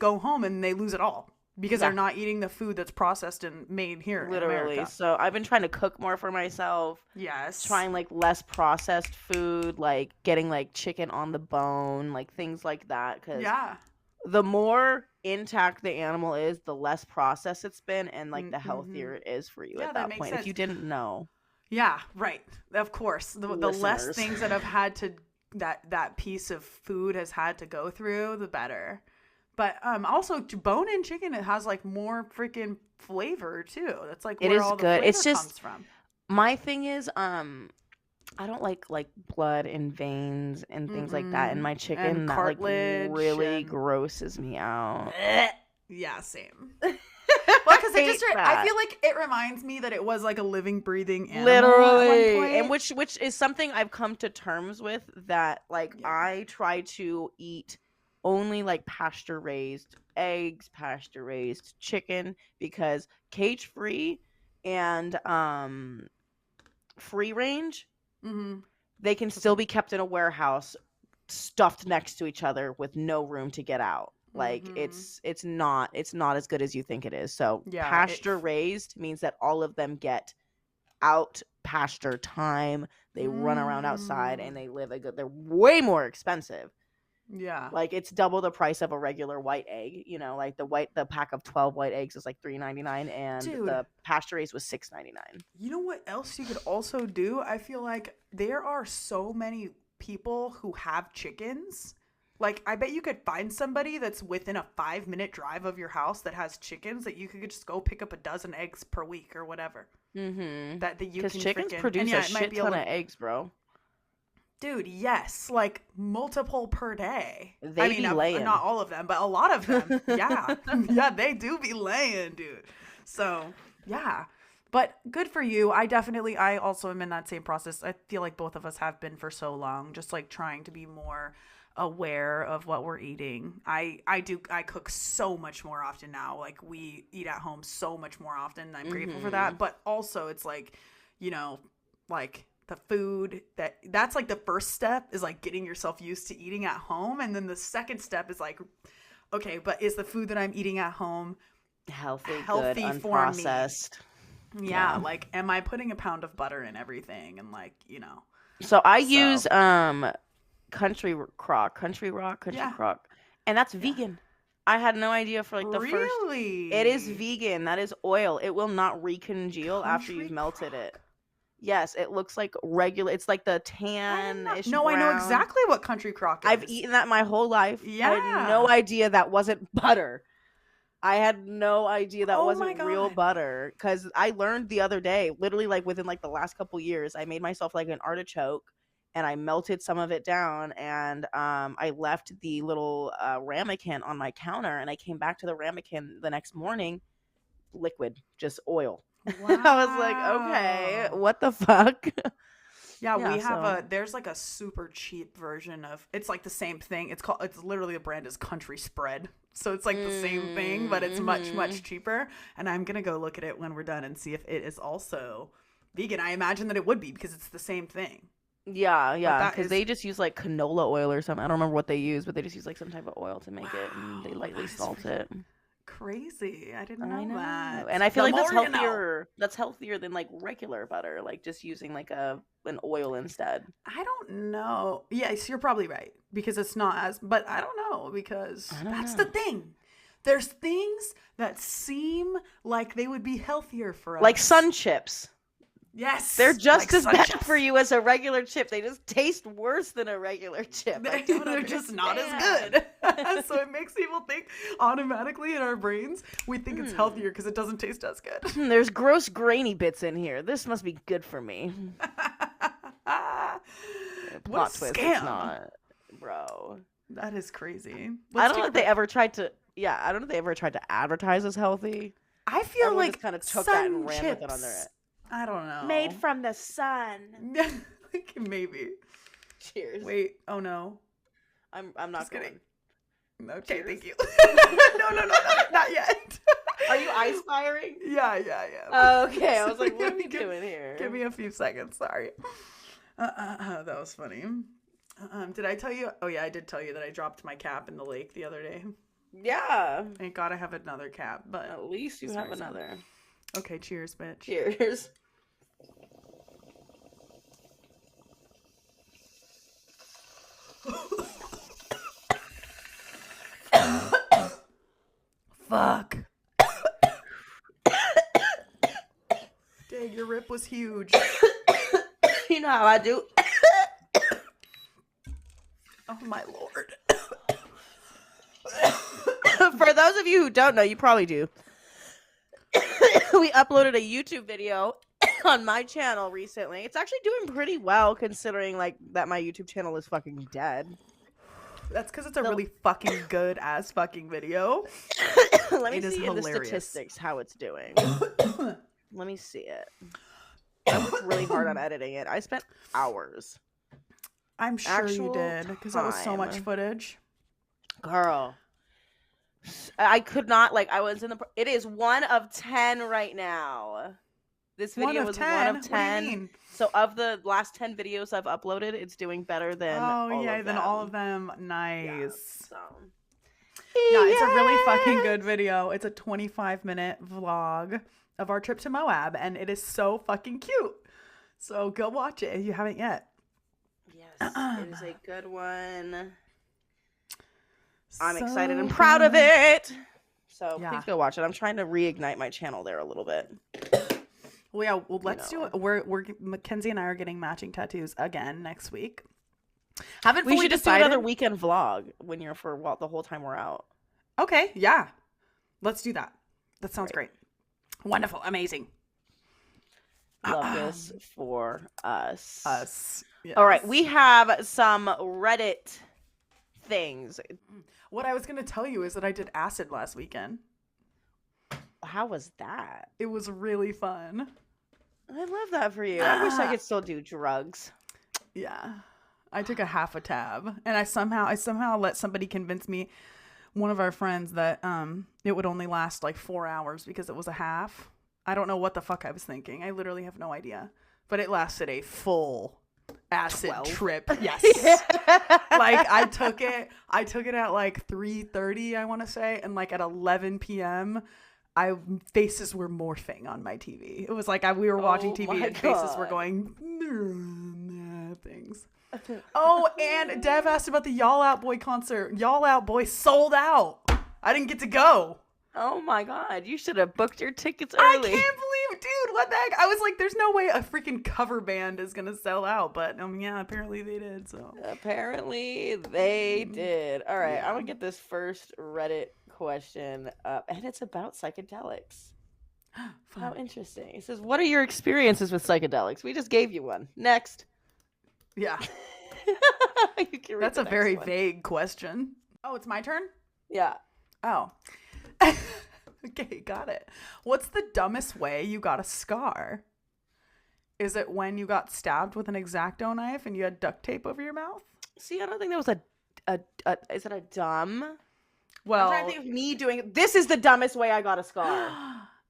go home and they lose it all. Because they're not eating the food that's processed and made here literally. In America. So I've been trying to cook more for myself. Yes. Trying like less processed food, like getting like chicken on the bone, like things like that. Cause the more intact the animal is, the less processed it's been, and like the healthier it is for you at that point. Sense. If you didn't know. Yeah, right. Of course. The less things that have had to that piece of food has had to go through, the better. But also bone-in chicken, it has like more freaking flavor too. That's like where all the flavor comes from. My thing is I don't like blood and veins and things like that in my chicken. And that like really grosses me out. Yeah, same. Well, because I feel like it reminds me that it was like a living, breathing animal literally, at one point. And which is something I've come to terms with, that like I try to eat only like pasture raised eggs, pasture raised chicken, because cage free and free range, they can still be kept in a warehouse stuffed next to each other with no room to get out. Like it's not as good as you think it is. So pasture raised means that all of them get out pasture time. They run around outside and they live they're way more expensive. Yeah. Like it's double the price of a regular white egg. You know, like the pack of 12 white eggs is like $3.99 and the pasture raised was $6.99. You know what else you could also do? I feel like there are so many people who have chickens. Like, I bet you could find somebody that's within a 5-minute drive of your house that has chickens that you could just go pick up a dozen eggs per week or whatever. That you can chickens produce a shit ton of eggs, bro. Dude, yes, like multiple per day. They be laying. Not all of them, but a lot of them. Yeah, yeah, they do be laying, dude. So yeah, but good for you. I also am in that same process. I feel like both of us have been for so long, just like trying to be more aware of what we're eating. I cook so much more often now. Like we eat at home so much more often. I'm grateful for that. But also it's like, you know, like the food that's like the first step is like getting yourself used to eating at home. And then the second step is like, okay, but is the food that I'm eating at home healthy good, unprocessed? Yeah. Like, am I putting a pound of butter in everything? And like, you know, so I use, Country Crock, and that's vegan. I had no idea for like the first. It is vegan. That is oil. It will not recongeal after you've melted it. Yes, it looks like regular. It's like the tan-ish brown. I know exactly what Country Crock is. I've eaten that my whole life. Yeah, I had no idea that wasn't butter. I had no idea that wasn't real butter, because I learned the other day, literally like within like the last couple years, I made myself like an artichoke. And I melted some of it down, and I left the little ramekin on my counter, and I came back to the ramekin the next morning, liquid, just oil. Wow. I was like, okay, what the fuck? Yeah, we have there's like a super cheap version of, it's like the same thing. It's literally, the brand is Country Spread. So it's like the same thing, but it's much, much cheaper. And I'm going to go look at it when we're done and see if it is also vegan. I imagine that it would be, because it's the same thing. Yeah, because they just use like canola oil or something. I don't remember what they use, but they just use like some type of oil to make it, and they lightly salt it. Crazy. I didn't know that. And I feel like that's healthier. That's healthier than like regular butter, like just using like an oil instead. I don't know. Yes, you're probably right, because it's not as, but I don't know, because that's the thing. There's things that seem like they would be healthier for us. Like sun chips. Yes. They're just as bad for you as a regular chip. They just taste worse than a regular chip. They're just not as good. So it makes people think automatically in our brains, we think it's healthier because it doesn't taste as good. There's gross grainy bits in here. This must be good for me. Plot twist. Scam. It's not. Bro. That is crazy. I don't know if they ever tried to advertise as healthy. I feel Everyone like just kind of took that and ran with it on their. I don't know. Made from the sun. Maybe. Cheers. Wait. Oh no. I'm not kidding. Okay, cheers. thank you. No, not yet. Are you ice firing? Yeah. Okay, I was like, what are we doing here? Give me a few seconds. Sorry. That was funny. Did I tell you? Oh yeah, I did tell you that I dropped my cap in the lake the other day. Yeah. Thank God I have another cap, but at least you have another. Okay, cheers, bitch. Cheers. Fuck. Dang, your rip was huge. You know how I do. Oh my lord. For those of you who don't know, you probably do. We uploaded a YouTube video on my channel recently. It's actually doing pretty well considering like that my YouTube channel is fucking dead. That's because it's a really fucking good ass fucking video. Let me see in the statistics how it's doing. Let me see it. I worked really hard on editing it. I spent hours. I'm sure you did because that was so much footage. Girl. I could not, like, I was in the... It is 1 of 10 right now. This video was 1 of 10. What do you mean? So of the last 10 videos I've uploaded, it's doing better than all of them. than all of them. Nice. Yeah, so. Yeah, it's a really fucking good video. It's a 25-minute vlog of our trip to Moab, and it is so fucking cute. So go watch it if you haven't yet. Yes, it is a good one. I'm excited and proud of it. So please go watch it. I'm trying to reignite my channel there a little bit. Well, yeah. Well, let's do it. We're Mackenzie and I are getting matching tattoos again next week. We should just do another weekend vlog when you're the whole time we're out. Okay. Yeah. Let's do that. That sounds great. Wonderful. Amazing. Love this for us. Yes. All right. We have some Reddit things. What I was going to tell you is that I did acid last weekend. How was that? It was really fun. I love that for you. I wish I could still do drugs. Yeah. I took a half a tab, and I somehow let somebody convince me, one of our friends, that it would only last like 4 hours because it was a half. I don't know what the fuck I was thinking. I literally have no idea. But it lasted a full acid 12. trip. Yes. Like I took it at like 3:30, I want to say, and like at 11 p.m. faces were morphing on my TV. It was like we were watching TV and faces were going things. Oh, and Dev asked about the Y'all Out Boy concert. Y'all Out Boy sold out. I didn't get to go. Oh my god, you should have booked your tickets I early. can't believe it, dude. What the heck? I was like, there's no way a freaking cover band is gonna sell out, but yeah, apparently they did. So apparently they did. All right, I'm gonna get this first Reddit question up, and it's about psychedelics. How interesting. It says, "What are your experiences with psychedelics?" We just gave you one. Next. Yeah. That's a very vague question. Oh, it's my turn? Yeah. Oh. Okay, got it. What's the dumbest way you got a scar? Is it when you got stabbed with an X-Acto knife and you had duct tape over your mouth? See, I don't think that was is it a dumb? Well, I'm trying to think of me doing this is the dumbest way I got a scar.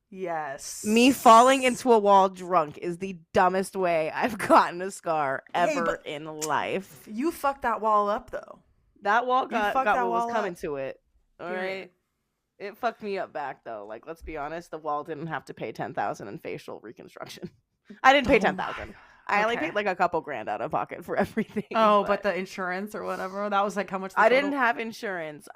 Yes. Me falling into a wall drunk is the dumbest way I've gotten a scar ever in life. You fucked that wall up, though. That wall got what was coming to it. All right. It fucked me up back, though. Like, let's be honest, the wall didn't have to pay $10,000 in facial reconstruction. I didn't pay $10,000. I only paid like a couple grand out of pocket for everything. Oh, but the insurance or whatever, that was like how much? I didn't have insurance.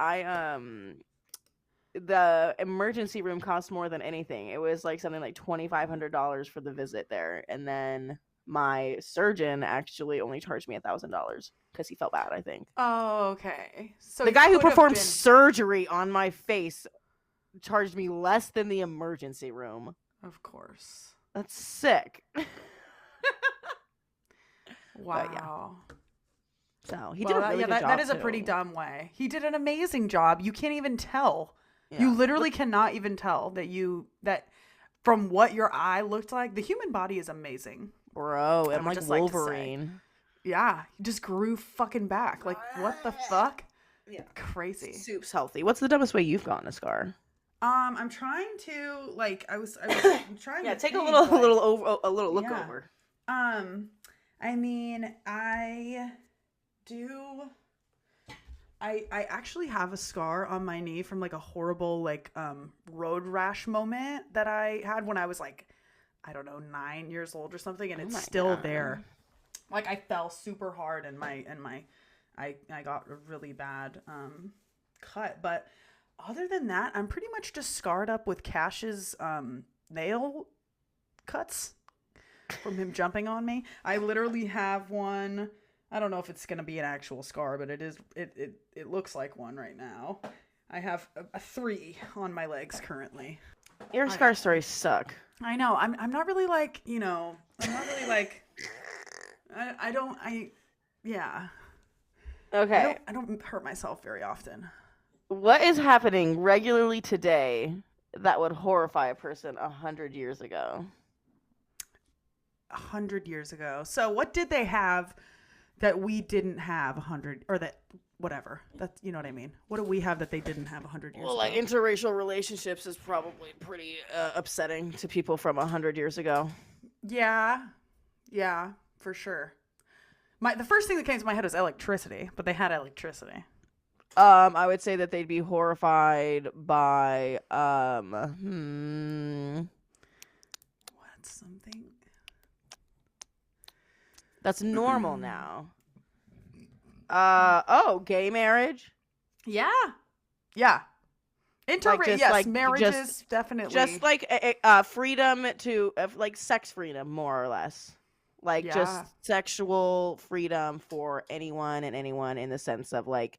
The emergency room cost more than anything. It was like something like $2,500 for the visit there, and then my surgeon actually only charged me $1,000 because he felt bad, I think. Oh, okay. So the guy who performed surgery on my face charged me less than the emergency room. Of course. That's sick. Wow. So he did a really good job. That is a pretty dumb way. He did an amazing job. You can't even tell. Yeah. You literally cannot even tell that from what your eye looked like. The human body is amazing. Bro, I'm like Wolverine. Yeah, he just grew fucking back. Like, what the fuck? Yeah, crazy. Soup's healthy. What's the dumbest way you've gotten a scar? I'm trying to I'm trying to take a little look over. I mean, I actually have a scar on my knee from like a horrible road rash moment that I had when I was like, I don't know, 9 years old or something, and it's still there. Like I fell super hard and I got a really bad cut. But Other than that, I'm pretty much just scarred up with Cash's nail cuts from him jumping on me. I literally have one. I don't know if it's gonna be an actual scar, but it is. It looks like one right now. I have a 3 on my legs currently. Your scar stories suck. I know. I'm not really like, I'm not really like. Yeah. Okay. I don't hurt myself very often. What is happening regularly today that would horrify a person 100 years ago? 100 years ago. So what did they have that we didn't have 100 or that whatever? That's, you know what I mean? What do we have that they didn't have 100 years ago? Well, like interracial relationships is probably pretty upsetting to people from 100 years ago. Yeah. Yeah, for sure. The first thing that came to my head was electricity, but they had electricity. I would say that they'd be horrified by What's something that's normal now. Gay marriage. Yeah. Marriages definitely. Just like freedom to like sex freedom, more or less. Like just sexual freedom for anyone and anyone in the sense of like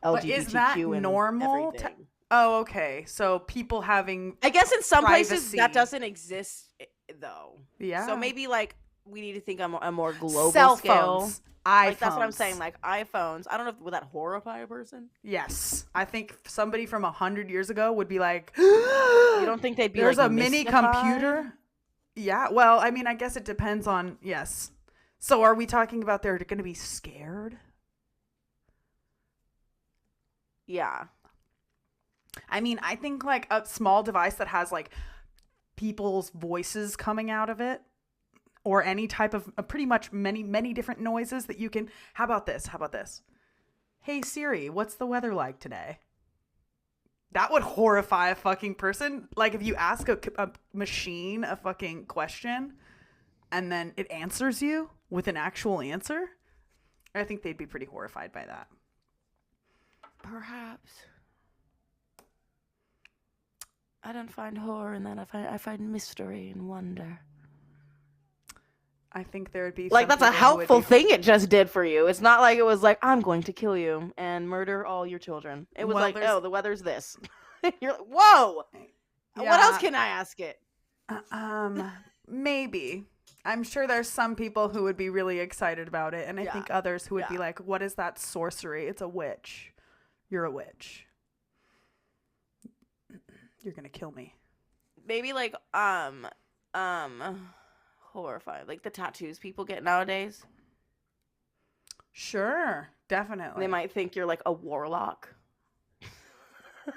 LGBTQ. But is that and normal? Oh, okay. So people having. I guess in some privacy. places that doesn't exist though. Yeah. So maybe like we need to think on a more global cell scale. Phones. Like, that's what I'm saying. Like iPhones. I don't know. Would that horrify a person? Yes, I think somebody from 100 years ago would be like, you don't think they'd be there's like a mini mystified? computer? Yeah. Well, I mean, I guess it depends on. Yes. So, are we talking about they're going to be scared? Yeah. I mean, I think like a small device that has like people's voices coming out of it. Or any type of pretty much many different noises that you can. How about this? Hey Siri, what's the weather like today? That would horrify a fucking person. Like if you ask a machine a fucking question and then it answers you with an actual answer, I think they'd be pretty horrified by that. Perhaps. I don't find horror in that. I find mystery and wonder. I think there would be like that's a helpful thing it just did for you. It's not like it was like I'm going to kill you and murder all your children. It was like, oh, the weather's this. You're like, whoa. Yeah. What else can I ask it? Maybe. I'm sure there's some people who would be really excited about it, and I think others who would be like, "What is that sorcery? It's a witch. You're a witch. You're gonna kill me." Maybe like horrifying, like the tattoos people get nowadays. Sure, definitely. They might think you're like a warlock.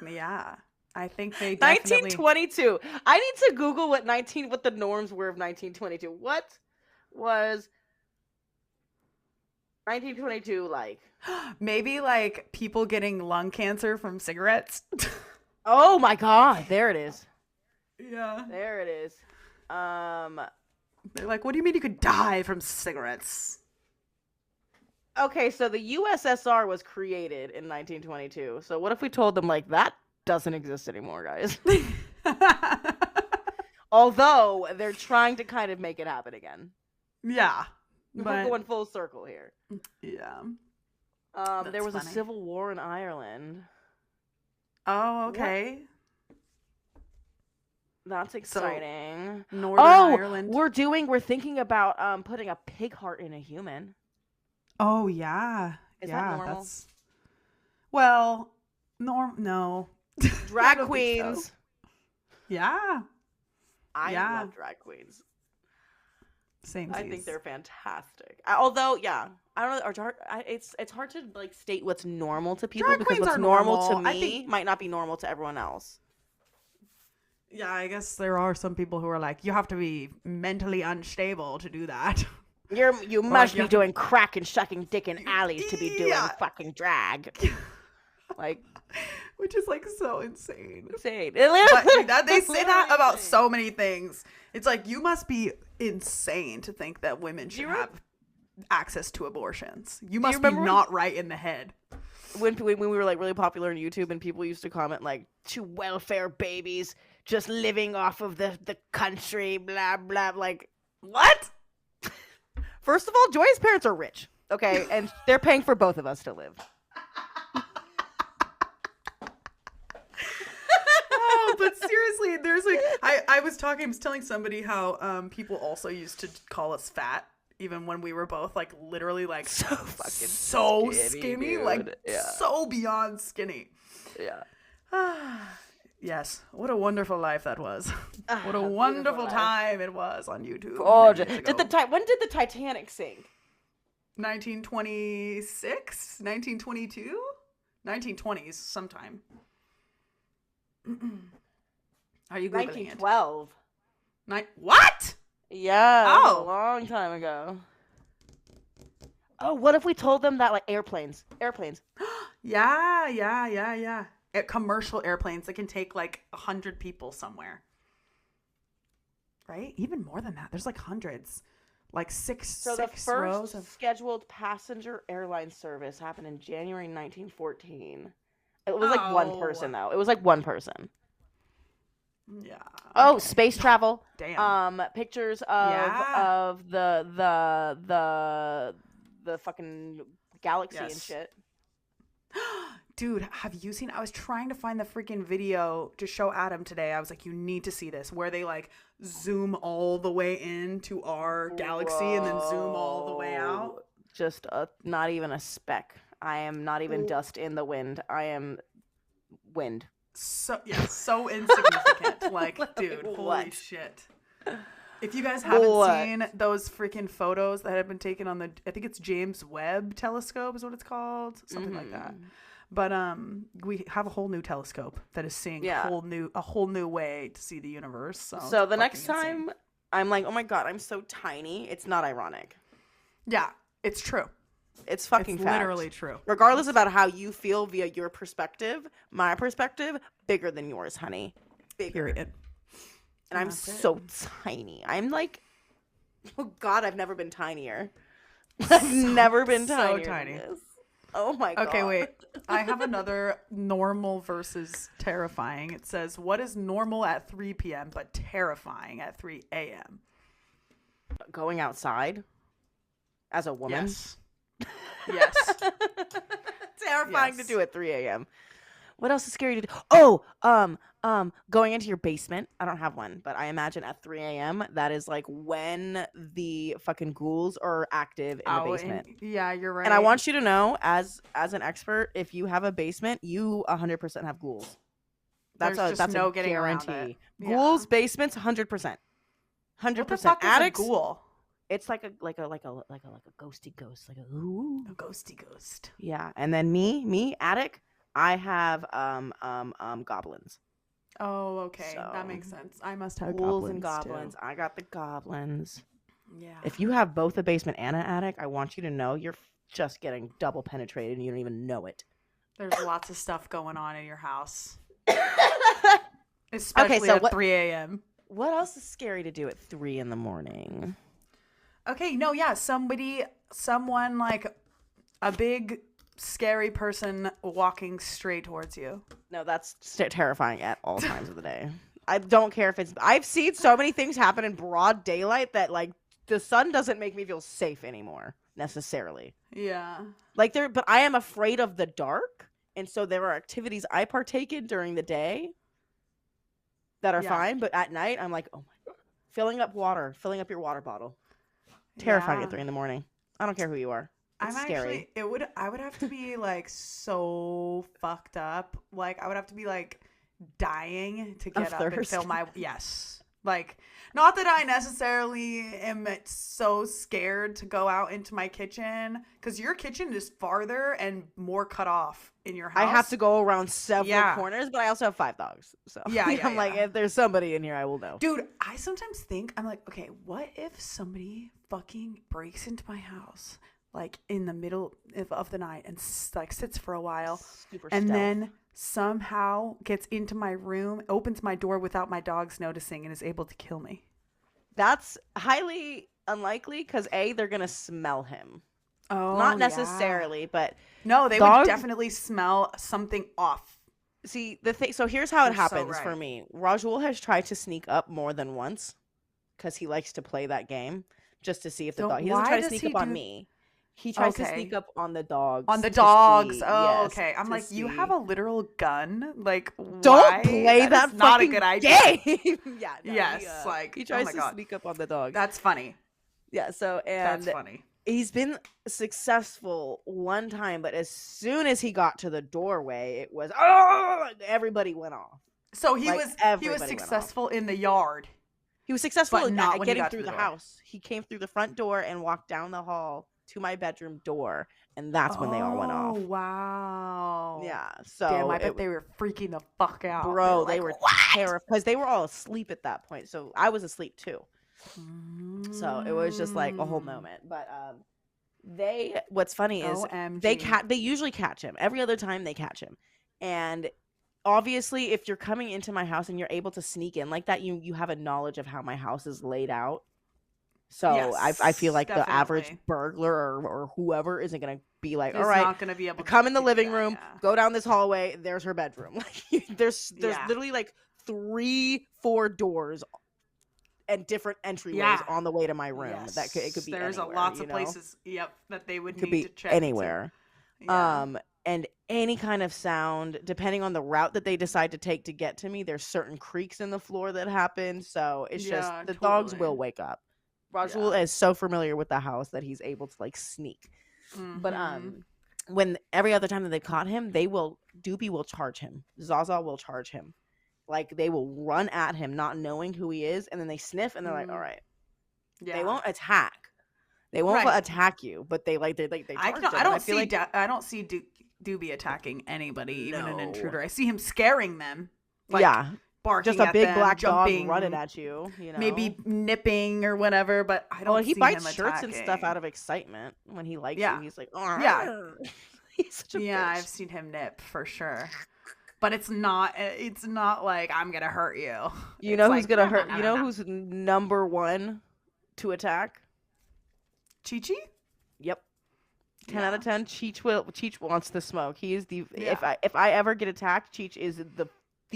Yeah, I think they definitely. 1922. I need to Google what the norms were of 1922. What was 1922 like? Maybe like people getting lung cancer from cigarettes. Oh my god, there it is. Yeah, there it is. They're like, what do you mean you could die from cigarettes? Okay, so the USSR was created in 1922. So what if we told them, like, that doesn't exist anymore, guys? Although, they're trying to kind of make it happen again. Yeah. We're going full circle here. Yeah. There was a civil war in Ireland. Oh, okay. What? That's exciting. So, Northern Ireland. We're thinking about putting a pig heart in a human. Oh yeah. Is that normal? Well, no. Drag queens. So. Yeah. I love drag queens. Same. I think they're fantastic. Although, yeah, I don't know. It's hard to like state what's normal to people because what's normal to me might not be normal to everyone else. Yeah, I guess there are some people who are like, you have to be mentally unstable to do that. You must be doing crack and sucking dick in alleys to be doing fucking drag. Like, which is like so insane. But they say that about so many things. It's like, you must be insane to think that women should have access to abortions. You must be not right in the head. when we were like really popular on YouTube and people used to comment like, two welfare babies just living off of the country, blah, blah. Like, what? First of all, Joy's parents are rich, okay? And they're paying for both of us to live. Oh, but seriously, there's like, I was telling somebody how people also used to call us fat. Even when we were both like literally like so fucking skinny like so beyond skinny. Yeah. Yes. What a wonderful life that was. What a wonderful time it was on YouTube. Oh, when did the Titanic sink? 1926? 1922? 1920s sometime. Are you Googling 1912. What? Yeah, a long time ago. Oh, what if we told them that like airplanes? Yeah. Commercial airplanes that can take like 100 people somewhere. Right? Even more than that. There's like hundreds. Like six the first rows of scheduled passenger airline service happened in January 1914. It was like one person though. It was like one person. Yeah. Oh, space travel. Damn. Pictures of the fucking galaxy and shit. Dude, have you seen? I was trying to find the freaking video to show Adam today. I was like, you need to see this, where they like zoom all the way into our galaxy and then zoom all the way out. Just not even a speck. I am not even dust in the wind. I am wind. So insignificant. Like, dude, holy shit. If you guys haven't seen those freaking photos that have been taken on I think it's James Webb telescope is what it's called, something like that. But we have a whole new telescope that is seeing a whole new way to see the universe. So the next time I'm like, oh my god, I'm so tiny. It's not ironic. Yeah, it's true. It's fucking fact. Literally true. Regardless about how you feel via your perspective, my perspective, bigger than yours, honey. Bigger. Period. And I'm so tiny. I'm like, oh god, I've never been tinier. I've never been tinier. So tiny. Than this. Oh my god. Okay, wait. I have another normal versus terrifying. It says, what is normal at 3 p.m. but terrifying at 3 a.m.? Going outside as a woman? Yes. Terrifying to do at 3 a.m. What else is scary to do? Oh, going into your basement. I don't have one, but I imagine at 3 a.m. that is like when the fucking ghouls are active in the basement. Yeah, you're right. And I want you to know, as an expert, if you have a basement, you 100% have ghouls. That's no getting guarantee. Around it. Ghouls, basements, 100%. 100%. What the fuck Attics, is a ghoul? It's like a ghosty ghost, like a ooh. A ghosty ghost. Yeah, and then me, attic, I have goblins. Oh, okay. So, that makes sense. I must have ghouls and goblins. Too. I got the goblins. Yeah. If you have both a basement and an attic, I want you to know you're just getting double penetrated and you don't even know it. There's lots of stuff going on in your house. Especially at 3 a.m. What else is scary to do at 3 in the morning? Okay, no, yeah. Someone like a big scary person walking straight towards you. No, that's terrifying at all times of the day. I don't care if it's... I've seen so many things happen in broad daylight that, like, the sun doesn't make me feel safe anymore, necessarily. Yeah. Like, but I am afraid of the dark, and so there are activities I partake in during the day that are fine, but at night, I'm like, oh my god. Filling up your water bottle. Terrifying at 3 in the morning. I don't care who you are. It's scary. I would have to be like so fucked up. Like I would have to be like dying to get up and fill my like not that I necessarily am so scared to go out into my kitchen because your kitchen is farther and more cut off in your house. I have to go around several corners, but I also have 5 dogs. So I'm like, if there's somebody in here, I will know. Dude, I sometimes think I'm like, okay, what if somebody fucking breaks into my house like in the middle of the night and like sits for a while and then somehow gets into my room, opens my door without my dogs noticing and is able to kill me? That's highly unlikely because A, they're going to smell him. Oh, Not yeah. necessarily, but no, they would definitely smell something off. See, the thing. So here's how it You're so happens right. for me. Rajul has tried to sneak up more than once because he likes to play that game just to see if the dog. He doesn't try to sneak up on me. He tries to sneak up on the dogs. On the dogs. See, oh, yes, okay. I'm like, you have see. a literal gun? Like, Don't why? play that is not a fucking good idea. game. Yeah. No, Yes, he oh tries my to God. sneak up on the dogs. That's funny. Yeah. So That's funny. he's been successful one time, but as soon as he got to the doorway, it was everybody went off. So he was successful in the yard. He was successful But not at when he getting got to through the the door. house. He came through the front door and walked down the hall to my bedroom door, and that's when they all went off. Oh, wow. Yeah. So damn, I bet they were freaking the fuck out. Bro, they like, were terrified because they were all asleep at that point. So I was asleep too. So it was just like a whole moment. But what's funny is OMG. they usually catch him. Every other time they catch him. And obviously if you're coming into my house and you're able to sneak in like that, you have a knowledge of how my house is laid out. So Yes, I feel like the average definitely. burglar or whoever isn't gonna be like, all It's right, not gonna be able to come in the do living that, room, yeah. go down this hallway, there's her bedroom. Like there's Yeah. literally like 3-4 doors and different entryways on the way to my room. Yes. That it could be There's anywhere, lots of places, that they would could need be to check anywhere. Yeah. And any kind of sound, depending on the route that they decide to take to get to me, there's certain creaks in the floor that happen. So it's just the dogs will wake up. Rajul is so familiar with the house that he's able to like sneak. But when every other time that they caught him, Doopy will charge him. Zaza will charge him. Like they will run at him, not knowing who he is, and then they sniff and they're like, all right. Yeah. They won't attack. They won't attack you, but they charge him. I don't see Doobie attacking anybody, even an intruder. I see him scaring them. Like, barking just a at big them, black jumping, dog running at you. You know, maybe nipping or whatever. But I don't. He see bites him shirts attacking. and stuff out of excitement when he likes you. He's like, he's such a bitch. I've seen him nip for sure. But it's not like I'm gonna hurt you. You know who's gonna hurt? You know who's number one to attack? Chi-Chi? Yep. 10 out of 10. Cheech wants the smoke. He is the if I ever get attacked, Cheech is the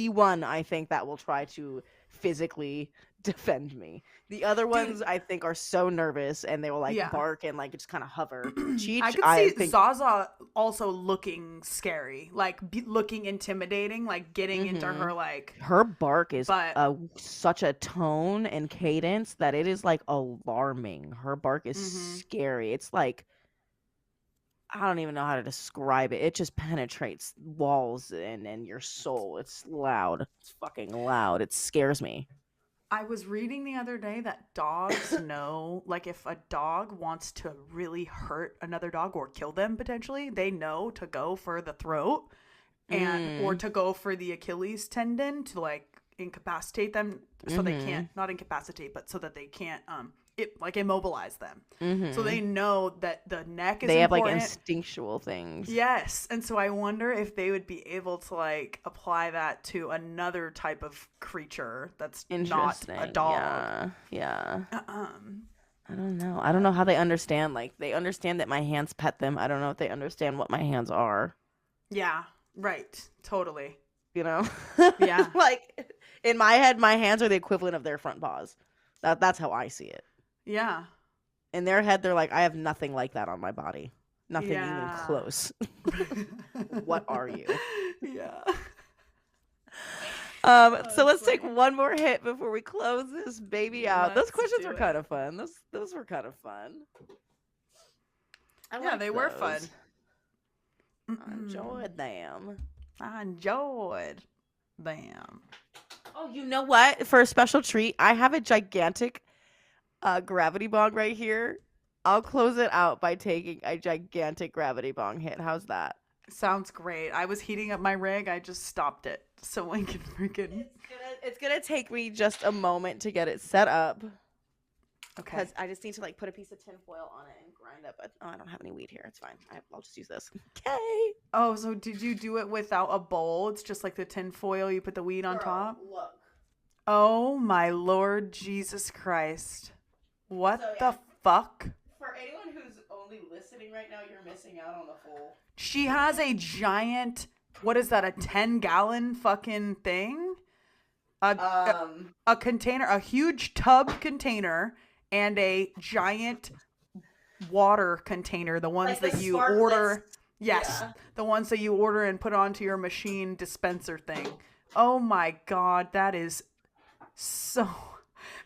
one I think that will try to physically defend me. The other ones I think are so nervous and they will bark and just kind of hover. Cheech, I could see Zaza also looking scary, looking intimidating, getting into her her bark is such a tone and cadence that it is alarming. Her bark is scary. It's I don't even know how to describe it. It just penetrates walls and your soul. It's loud. It's fucking loud. It scares me. I was reading the other day that dogs know, if a dog wants to really hurt another dog or kill them potentially, they know to go for the throat or to go for the Achilles tendon to incapacitate them so they can't, not incapacitate, but so that they can't immobilize them. So they know that the neck is important. They have instinctual things. Yes. And so I wonder if they would be able to apply that to another type of creature that's not a dog. Yeah. I don't know. I don't know how they understand. They understand that my hands pet them. I don't know if they understand what my hands are. Yeah. Right. Totally. You know? Yeah. In my head, my hands are the equivalent of their front paws. That's how I see it. Yeah. In their head, they're like, I have nothing like that on my body. Nothing even close. What are you? Yeah. So let's take one more hit before we close this baby out. Those questions were kind of fun. Those were kind of fun. They were fun. I enjoyed them. Oh, you know what? For a special treat, I have a gigantic gravity bong right here. I'll close it out by taking a gigantic gravity bong hit. How's that? Sounds great. I was heating up my rig. I just stopped it so I can freaking. It's gonna take me just a moment to get it set up. Okay. Because I just need to put a piece of tinfoil on it and grind up. I don't have any weed here. It's fine. I'll just use this. Okay. Oh, so did you do it without a bowl? It's just the tinfoil. You put the weed on top. Look. Oh my Lord Jesus Christ! What the fuck? For anyone who's only listening listening right now, you're missing out on the full. She has a giant, what is that, a 10-gallon fucking thing? A container, a huge tub container, and a giant water container, the ones like that you order. Yes, yeah. The ones that you order and put onto your machine dispenser thing. Oh my god, that is so...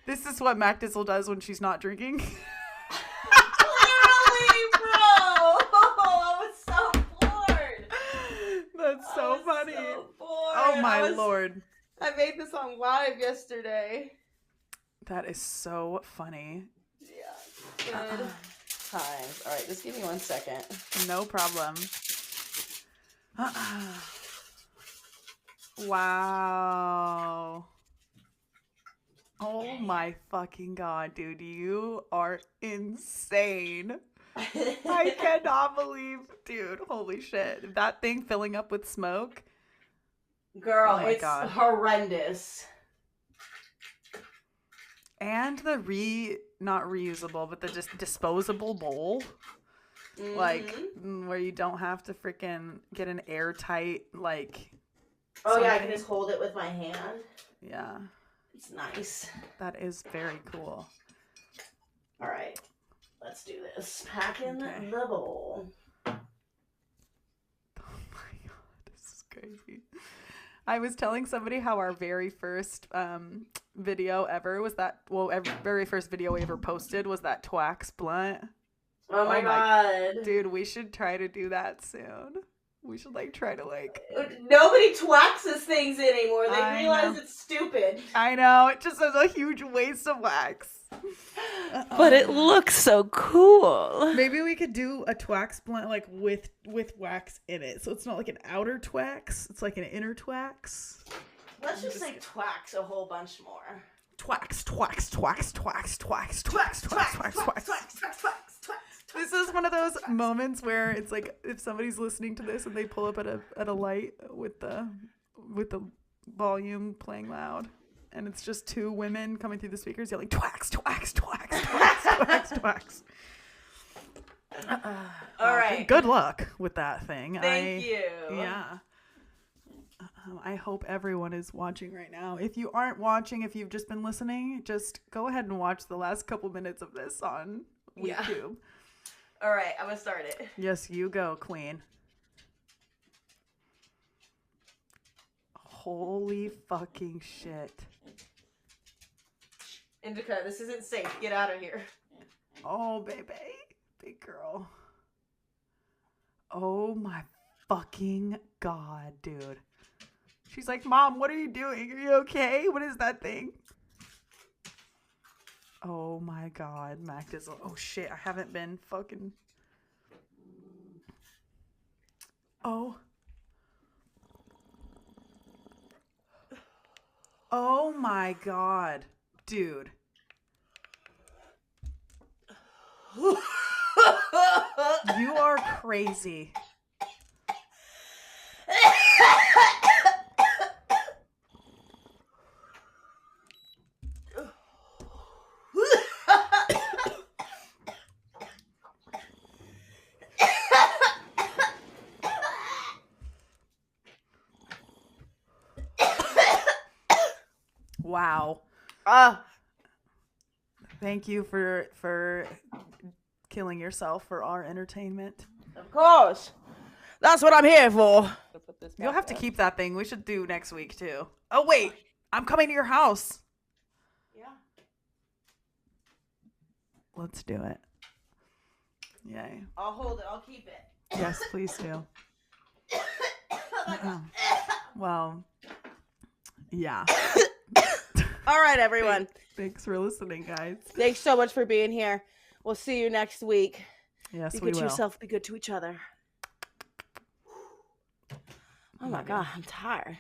This is what MacDizzle does when she's not drinking. Literally, bro! I was so bored. That's so funny. So oh my lord. I made this on live yesterday. That is so funny. Yeah. Good times. All right, just give me 1 second. No problem. Wow. Oh my fucking god, dude. You are insane. I cannot believe, dude. Holy shit. That thing filling up with smoke. Girl, it's horrendous. And the not reusable, but the just disposable bowl. Mm-hmm. Like, where you don't have to freaking get an airtight, like... Oh, something. Yeah, I can just hold it with my hand. Yeah. It's nice. That is very cool. All right. Let's do this. Pack in the bowl. Oh my god, this is crazy. I was telling somebody how our very first video ever was that, very first video we ever posted was that Twax blunt. Oh my god. Dude, we should try to do that soon. We should try to Nobody twaxes things anymore. They realize it's stupid. I know. It just is a huge waste of wax. But it looks so cool. Maybe we could do a Twax blunt with wax in it. So it's not like an outer Twax. It's like an inner Twax. Let's just say Twax a whole bunch more. Twax, Twax, Twax, Twax, Twax, Twax, Twax, Twax, Twax. This is one of those moments where it's like if somebody's listening to this and they pull up at a light with the volume playing loud, and it's just two women coming through the speakers yelling Twax, Twax, Twax, Twax, Twax, Twax. All right. Good luck with that thing. Thank you. Yeah. I hope everyone is watching right now. If you aren't watching, if you've just been listening, just go ahead and watch the last couple minutes of this on WeedTube. Yeah. All right, I'm going to start it. Yes, you go, queen. Holy fucking shit. Indica, this isn't safe. Get out of here. Oh, baby. Big girl. Oh, my fucking God, dude. She's like, Mom, what are you doing? Are you okay? What is that thing? Oh my god, MacDizzle. Oh shit, I haven't been fucking... Oh. Oh my god. Dude. You are crazy. Wow. Thank you for killing yourself for our entertainment. Of course. That's what I'm here for. You'll have to keep that thing. We should do next week too. Oh wait, I'm coming to your house. Yeah. Let's do it. Yay. I'll hold it. I'll keep it. Yes, please do. Well, yeah. All right, everyone. Thanks for listening, guys. Thanks so much for being here. We'll see you next week. Yes, we will. Be good to yourself. Be good to each other. Oh my God, I'm tired.